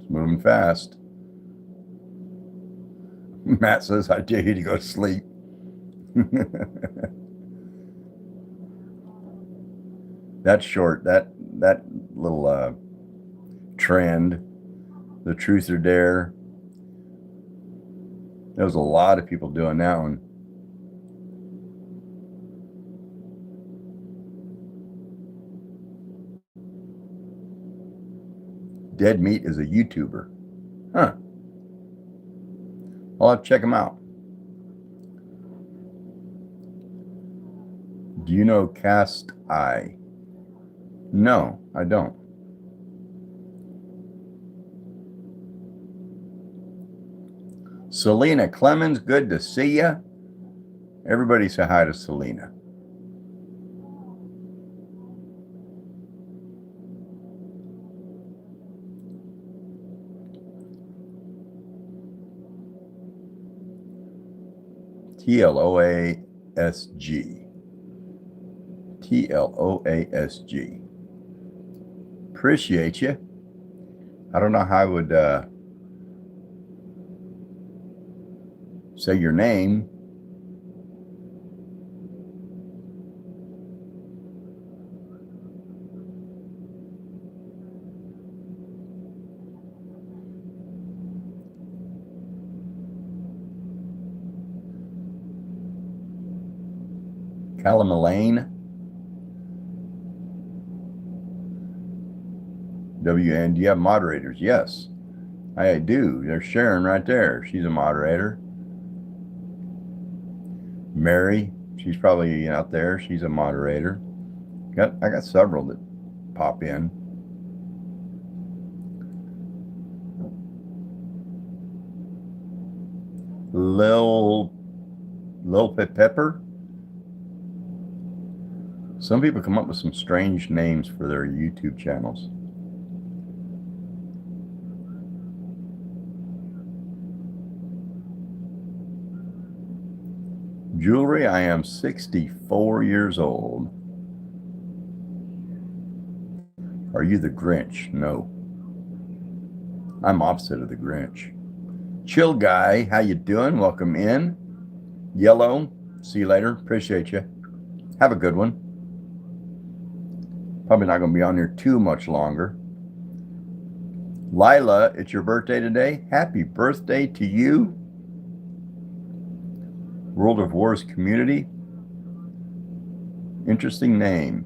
It's moving fast. Matt says, I dare you to go to sleep. That's short. That little trend, the truth or dare. There was a lot of people doing that one. Dead Meat is a YouTuber. Huh. I'll have to check him out. Do you know Cast Eye? No, I don't. Selena Clemens, good to see ya. Everybody say hi to Selena. TLOASG. TLOASG. Appreciate you. I don't know how I would say your name. Calamalane. WN, do you have moderators? Yes, I do. There's Sharon right there. She's a moderator. Mary, she's probably out there. She's a moderator. I got several that pop in. Lil Pepper. Some people come up with some strange names for their YouTube channels. Jewelry, I am 64 years old. Are you the Grinch? No. I'm opposite of the Grinch. Chill Guy, how you doing? Welcome in. Yellow, see you later. Appreciate you. Have a good one. Probably not going to be on here too much longer. Lila, it's your birthday today. Happy birthday to you. World of Wars community. Interesting name.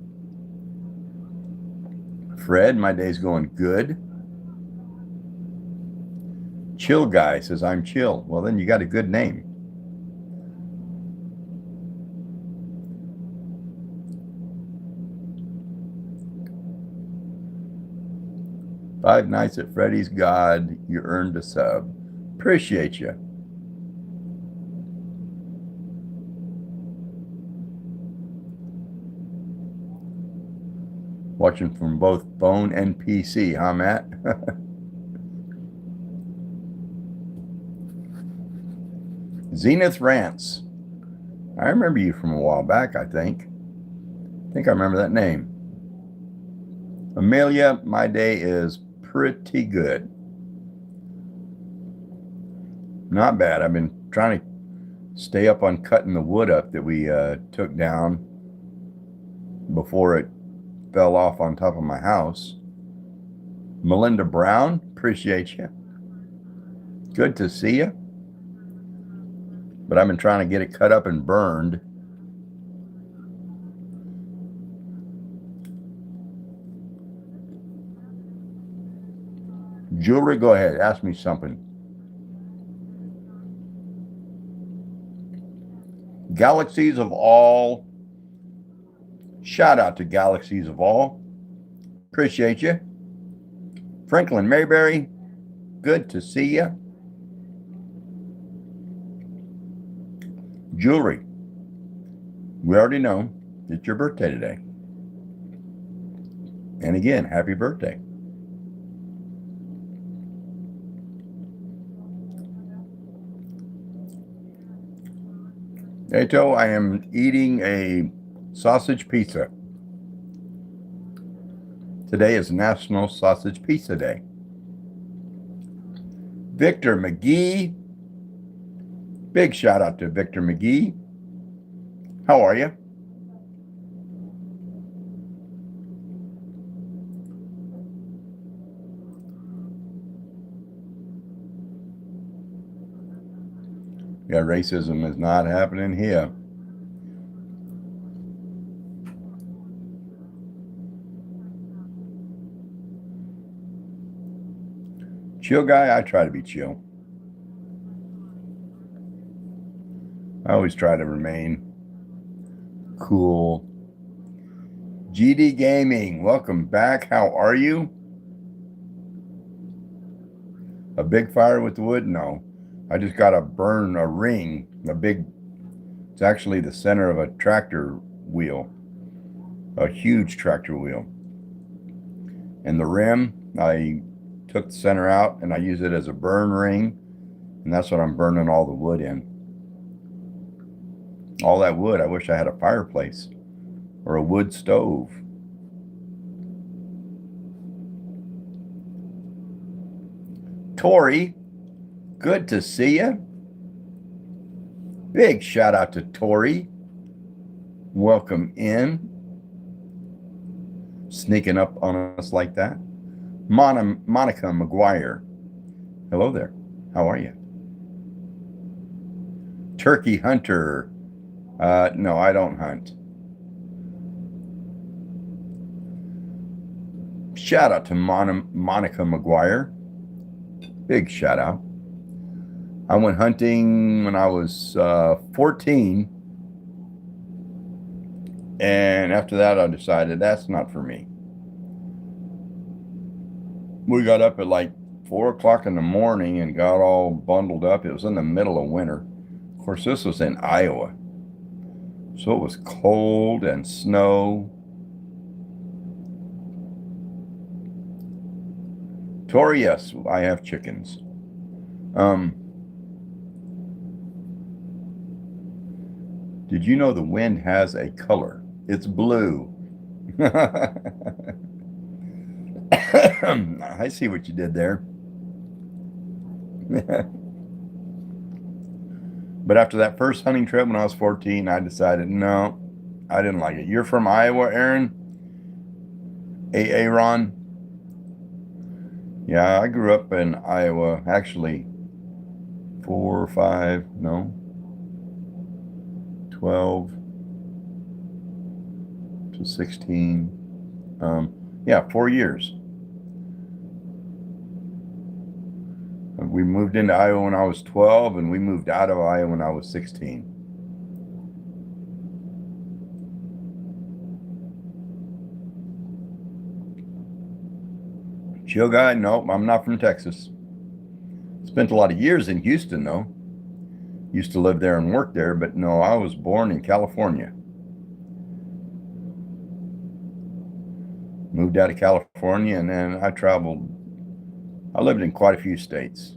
Fred, my day's going good. Chill Guy says, I'm chill. Well, then you got a good name. Five Nights at Freddy's God, you earned a sub. Appreciate you. Watching from both phone and PC, huh, Matt? Zenith Rants. I remember you from a while back, I think. I think I remember that name. Amelia, my day is pretty good. Not bad. I've been trying to stay up on cutting the wood up that we took down before it fell off on top of my house. Melinda Brown, appreciate you. Good to see you. But I've been trying to get it cut up and burned. Jewelry, go ahead. Ask me something. Galaxies of All. Shout out to Galaxies of All. Appreciate you. Franklin Mayberry, good to see you. Jewelry, we already know it's your birthday today. And again, happy birthday. Eto, I am eating a sausage pizza. Today is National Sausage Pizza Day. Victor McGee. Big shout out to Victor McGee. How are you? Yeah, racism is not happening here. Chill guy, I try to be chill. I always try to remain cool. GD Gaming, welcome back. How are you? A big fire with the wood? No. I just got to burn a ring, it's actually the center of a tractor wheel, a huge tractor wheel. And the rim, I took the center out and I use it as a burn ring, and that's what I'm burning all the wood in. All that wood, I wish I had a fireplace or a wood stove. Tori, good to see you. Big shout out to Tori. Welcome in. Sneaking up on us like that. Monica McGuire. Hello there. How are you? Turkey Hunter. No, I don't hunt. Shout out to Monica McGuire. Big shout out. I went hunting when I was 14. And after that, I decided that's not for me. We got up at like 4 o'clock in the morning and got all bundled up. It was in the middle of winter. Of course, this was in Iowa. So it was cold and snow. Tori, yes, I have chickens. Did you know the wind has a color? It's blue. I see what you did there. But after that first hunting trip when I was 14, I decided, no, I didn't like it. You're from Iowa, Aaron? Aaron? Yeah, I grew up in Iowa, actually 12, was 16. Yeah, 4 years. We moved into Iowa when I was 12, and we moved out of Iowa when I was 16. Chill guy? Nope, I'm not from Texas. Spent a lot of years in Houston, though. Used to live there and work there, but no, I was born in California. Moved out of California, and then I traveled. I lived in quite a few states.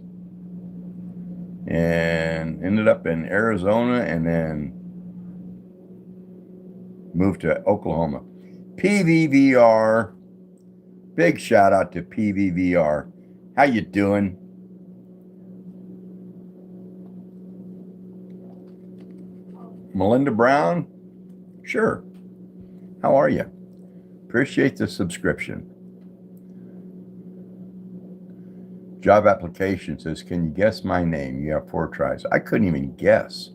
And ended up in Arizona, and then moved to Oklahoma. PVVR. Big shout out to PVVR. How you doing? Melinda Brown? Sure. How are you? Appreciate the subscription. Job application says, can you guess my name? You have 4 tries. I couldn't even guess.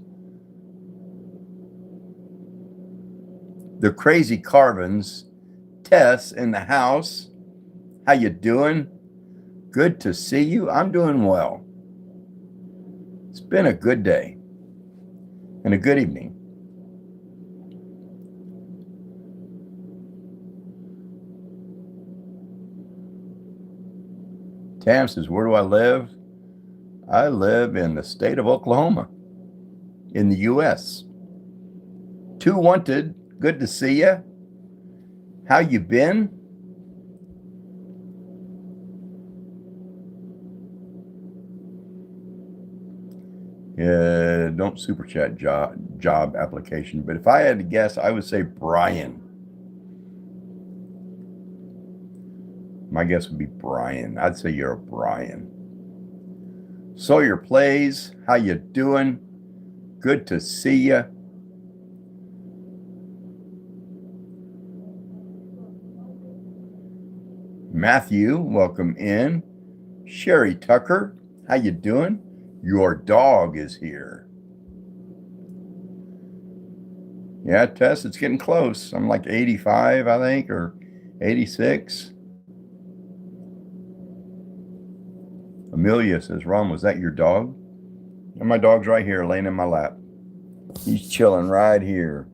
The Crazy Carvins. Tess in the house. How you doing? Good to see you. I'm doing well. It's been a good day and a good evening. Tam says, where do I live? I live in the state of Oklahoma, in the U.S. 2 Wanted, good to see you. How you been? Don't super chat job application, but if I had to guess, I would say Brian. My guess would be Brian. I'd say you're a Brian. Sawyer Plays, how you doing? Good to see you. Matthew, welcome in. Sherry Tucker, how you doing? Your dog is here. Yeah, Tess, it's getting close. I'm like 85, I think, or 86. Amelia says, Ron, was that your dog? And my dog's right here, laying in my lap. He's chilling right here.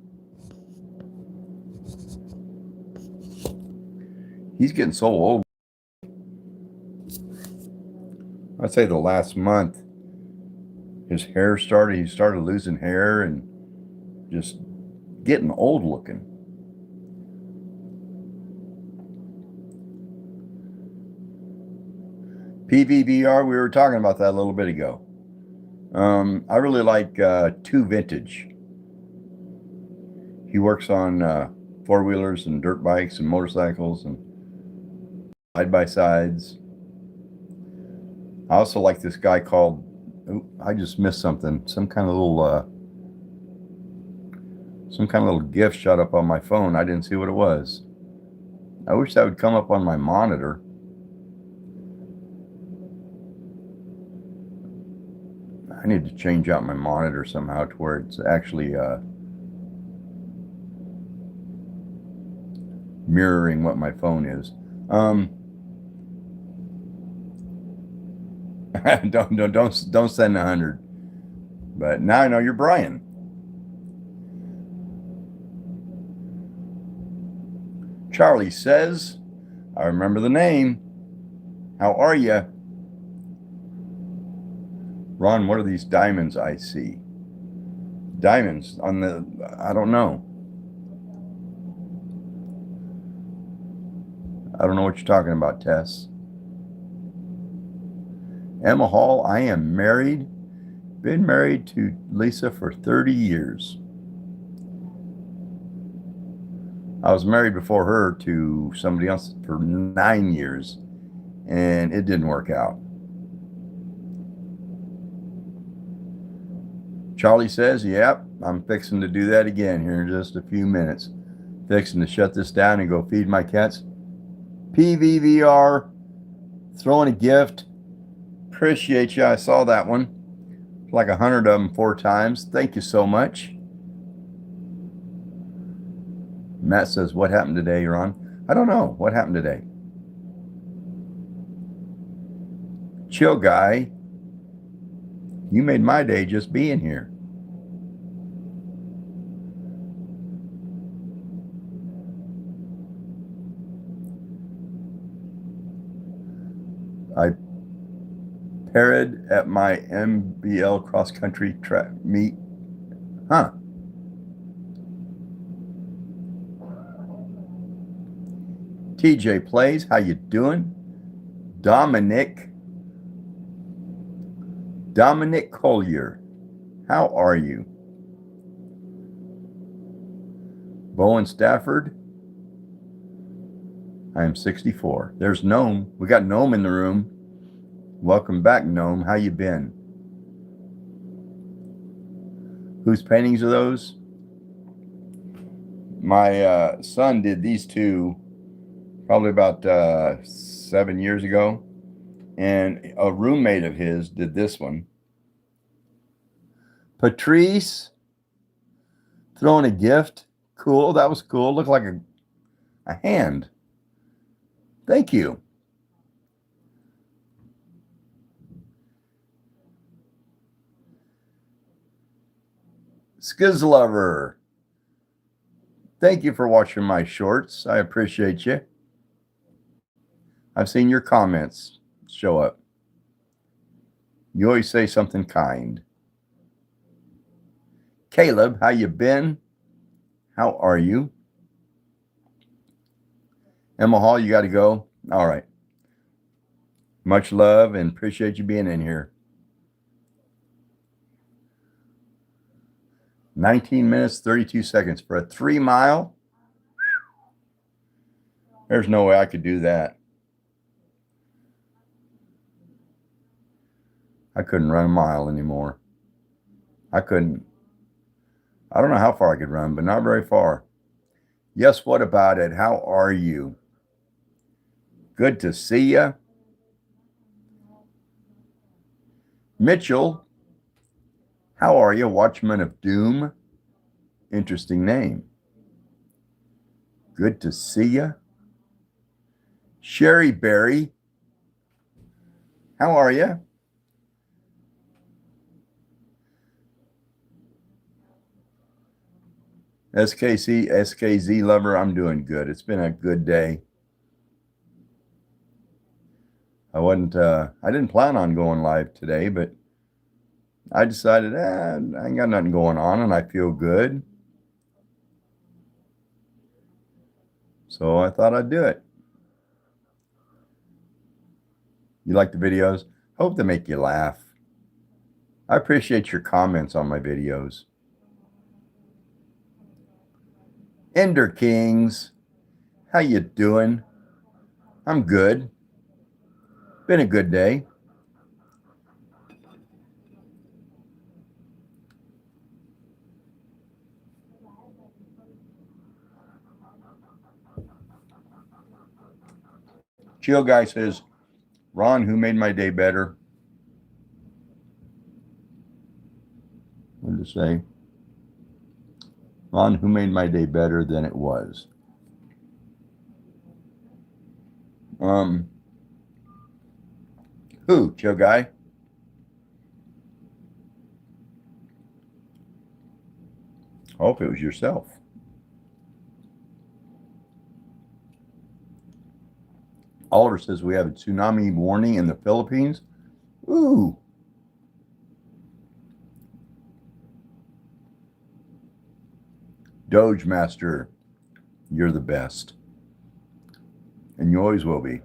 He's getting so old. I'd say the last month, he started losing hair and just getting old looking. PVVR, we were talking about that a little bit ago. I really like 2 Vintage. He works on 4-wheelers and dirt bikes and motorcycles and side-by-sides. I also like this guy called, I just missed something. Some kind of little gift shot up on my phone. I didn't see what it was. I wish that would come up on my monitor. I need to change out my monitor somehow to where it's actually mirroring what my phone is. Don't send 100. But now I know you're Brian. Charlie says, I remember the name. How are you? Ron, what are these diamonds I see? Diamonds on the, I don't know. I don't know what you're talking about, Tess. Emma Hall, I am married. Been married to Lisa for 30 years. I was married before her to somebody else for 9 years, and it didn't work out. Charlie says, yep, I'm fixing to do that again here in just a few minutes. Fixing to shut this down and go feed my cats. PVVR, throwing a gift. Appreciate you. I saw that one. Like 100 of them 4 times. Thank you so much. Matt says, what happened today, Ron? I don't know. What happened today? Chill guy, you made my day just being here. I parried at my MBL cross country track meet. Huh. TJ Plays, how you doing? Dominic Collier, how are you? Bowen Stafford, I am 64. There's Gnome. We got Gnome in the room. Welcome back, Gnome. How you been? Whose paintings are those? My son did these two probably about 7 years ago. And a roommate of his did this one. Patrice throwing a gift. Cool. That was cool. Looked like a hand. Thank you. Skizlover, thank you for watching my shorts. I appreciate you. I've seen your comments show up. You always say something kind. Caleb, how you been? How are you? Emma Hall, you got to go. All right. Much love and appreciate you being in here. 19 minutes, 32 seconds for a 3 mile. There's no way I could do that. I couldn't run a mile anymore. I couldn't. I don't know how far I could run, but not very far. Yes, what about it? How are you? Good to see you. Mitchell, how are you? Watchman of Doom. Interesting name. Good to see you. Sherry Berry, how are you? SKZ lover, I'm doing good. It's been a good day. I didn't plan on going live today, but I decided, I ain't got nothing going on and I feel good. So I thought I'd do it. You like the videos? Hope they make you laugh. I appreciate your comments on my videos. Ender Kings, how you doing? I'm good. Been a good day. Chill Guy says, Ron, who made my day better? What did it say? Ron, who made my day better than it was? Who, Chill Guy? I hope it was yourself. Oliver says we have a tsunami warning in the Philippines. Ooh. Doge Master, you're the best. And you always will be.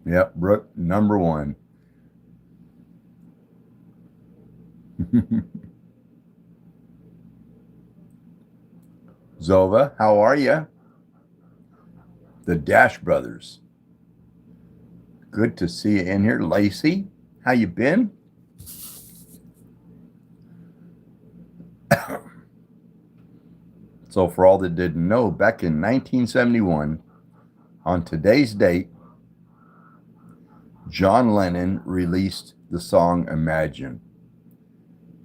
Yep, Brooke, number one. Zova, how are you? The Dash Brothers. Good to see you in here. Lacey, how you been? So for all that didn't know, back in 1971, on today's date, John Lennon released the song Imagine,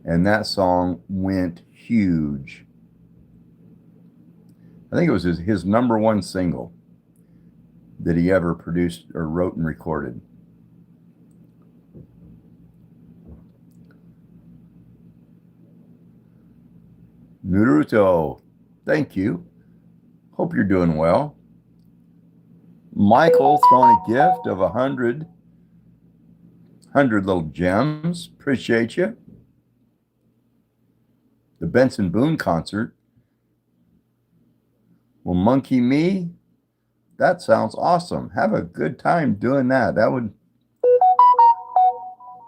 and that song went huge. I think it was his number one single that he ever produced or wrote and recorded. Naruto, thank you. Hope you're doing well. Michael throwing a gift of 100 little gems. Appreciate you. The Benson Boone concert will monkey me. That sounds awesome. Have a good time doing that.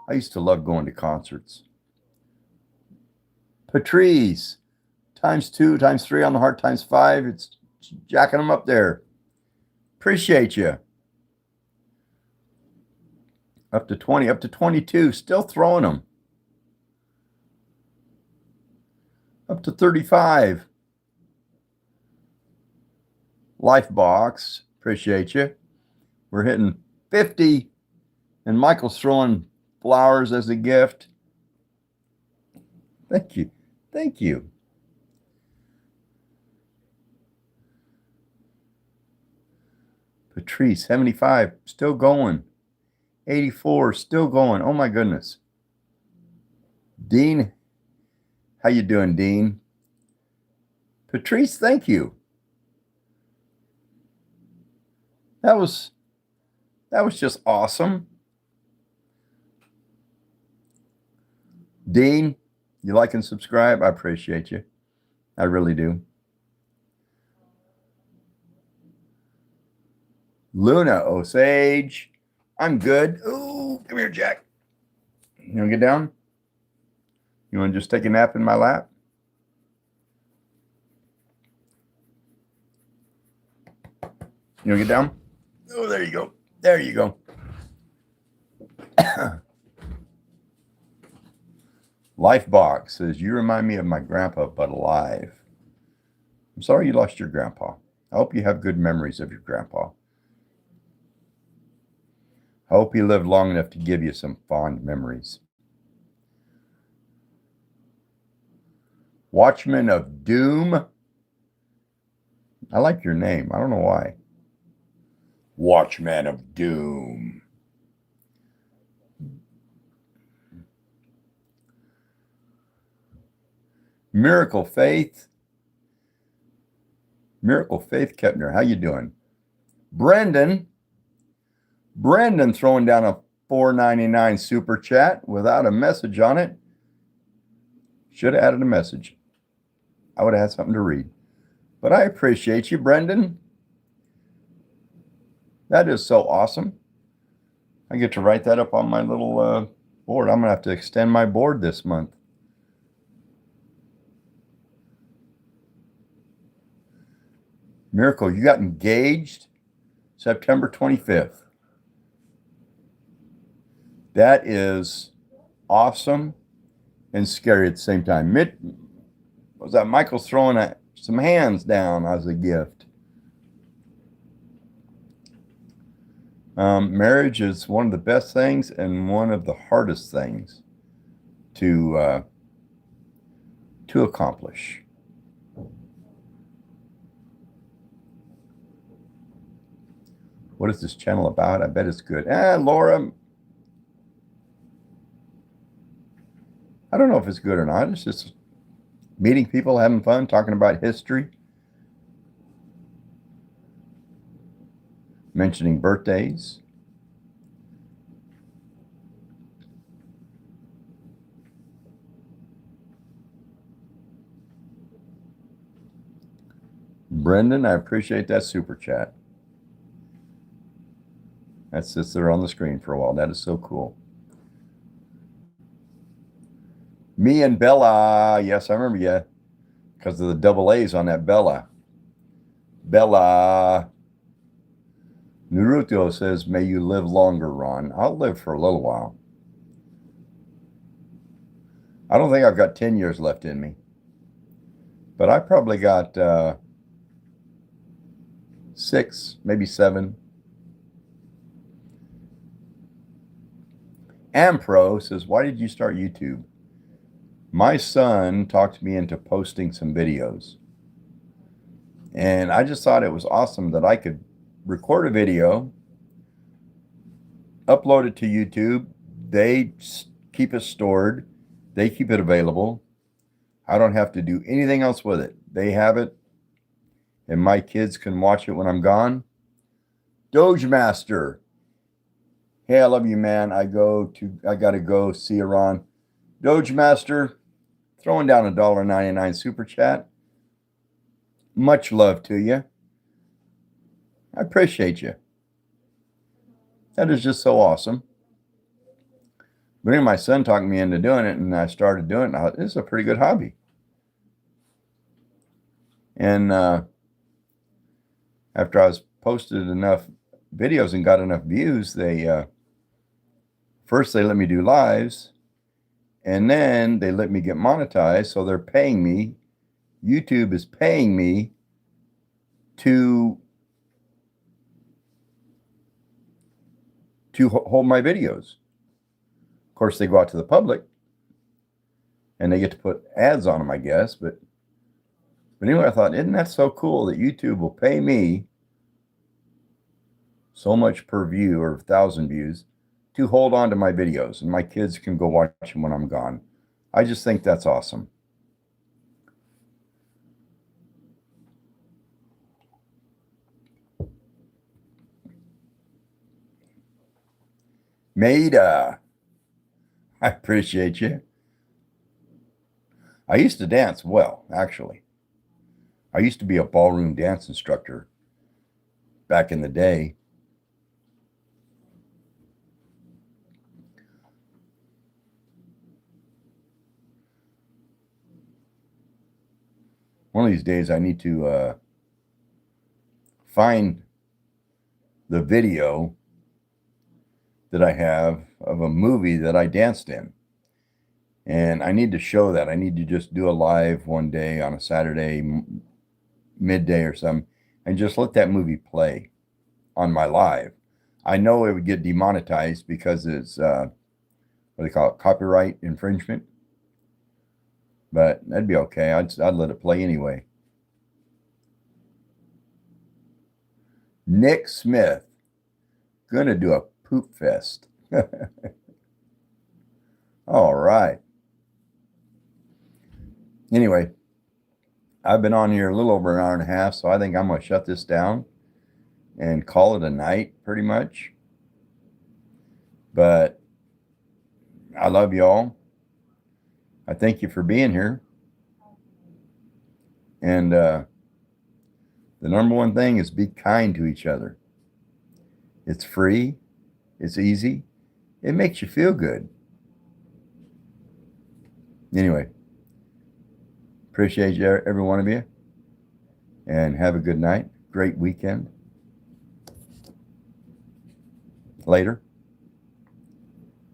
I used to love going to concerts. Patrice, ×2, ×3 on the heart, ×5. It's jacking them up there. Appreciate you. Up to 20, up to 22, still throwing them. Up to 35. Life box, appreciate you. We're hitting 50, and Michael's throwing flowers as a gift. Thank you. Thank you. Patrice, 75, still going. 84, still going. Oh my goodness. Dean, how you doing, Dean? Patrice, thank you. That was just awesome. Dean, you like and subscribe? I appreciate you. I really do. Luna Osage, I'm good. Ooh, come here, Jack. You want to get down? You want to just take a nap in my lap? You want to get down? Oh, there you go. There you go. Lifebox says, you remind me of my grandpa, but alive. I'm sorry you lost your grandpa. I hope you have good memories of your grandpa. I hope he lived long enough to give you some fond memories. Watchman of Doom. I like your name. I don't know why. Watchman of Doom. Miracle Faith. Miracle Faith Kepner, how you doing? Brendan throwing down a $4.99 super chat without a message on it. Should have added a message. I would have had something to read. But I appreciate you, Brendan. That is so awesome. I get to write that up on my little board. I'm going to have to extend my board this month. Miracle, you got engaged September 25th. That is awesome and scary at the same time. Was that Michael's throwing some hands down as a gift? Marriage is one of the best things and one of the hardest things to accomplish. What is this channel about? I bet it's good. Laura, I don't know if it's good or not. It's just meeting people, having fun, talking about history, mentioning birthdays. Brendan, I appreciate that super chat. That sits there on the screen for a while. That is so cool. Me and Bella. Yes, I remember you. Because of the double A's on that Bella. Bella. Naruto says, may you live longer, Ron. I'll live for a little while. I don't think I've got 10 years left in me. But I probably got 6, maybe 7. Ampro says, why did you start YouTube? My son talked me into posting some videos. And I just thought it was awesome that I could record a video, upload it to YouTube. They keep it stored. They keep it available. I don't have to do anything else with it. They have it, and my kids can watch it when I'm gone. Doge Master. Hey, I love you, man. I gotta go see Iran. Doge Master, throwing down a $1.99 super chat. Much love to you. I appreciate you. That is just so awesome. But anyway, my son talked me into doing it, and I started doing it. Now, this is a pretty good hobby. And after I was posted enough videos and got enough views, they first they let me do lives, and then they let me get monetized. So they're paying me. YouTube is paying me to hold my videos. Of course, they go out to the public, and they get to put ads on them, I guess. But anyway, I thought, isn't that so cool that YouTube will pay me so much per view or 1,000 views to hold on to my videos, and my kids can go watch them when I'm gone. I just think that's awesome. Maida, I appreciate you. I used to dance well, actually. I used to be a ballroom dance instructor back in the day. One of these days I need to find the video that I have of a movie that I danced in. And I need to show that. I need to just do a live one day on a Saturday midday or something and just let that movie play on my live. I know it would get demonetized because it's what do they call it, copyright infringement. But that'd be okay. I'd let it play anyway. Nick Smith, gonna do a poop fest. All right. Anyway, I've been on here a little over an hour and a half, so I think I'm going to shut this down and call it a night pretty much. But I love y'all. I thank you for being here. And the number one thing is be kind to each other. It's free. It's easy. It makes you feel good. Anyway, appreciate you, every one of you. And have a good night. Great weekend. Later.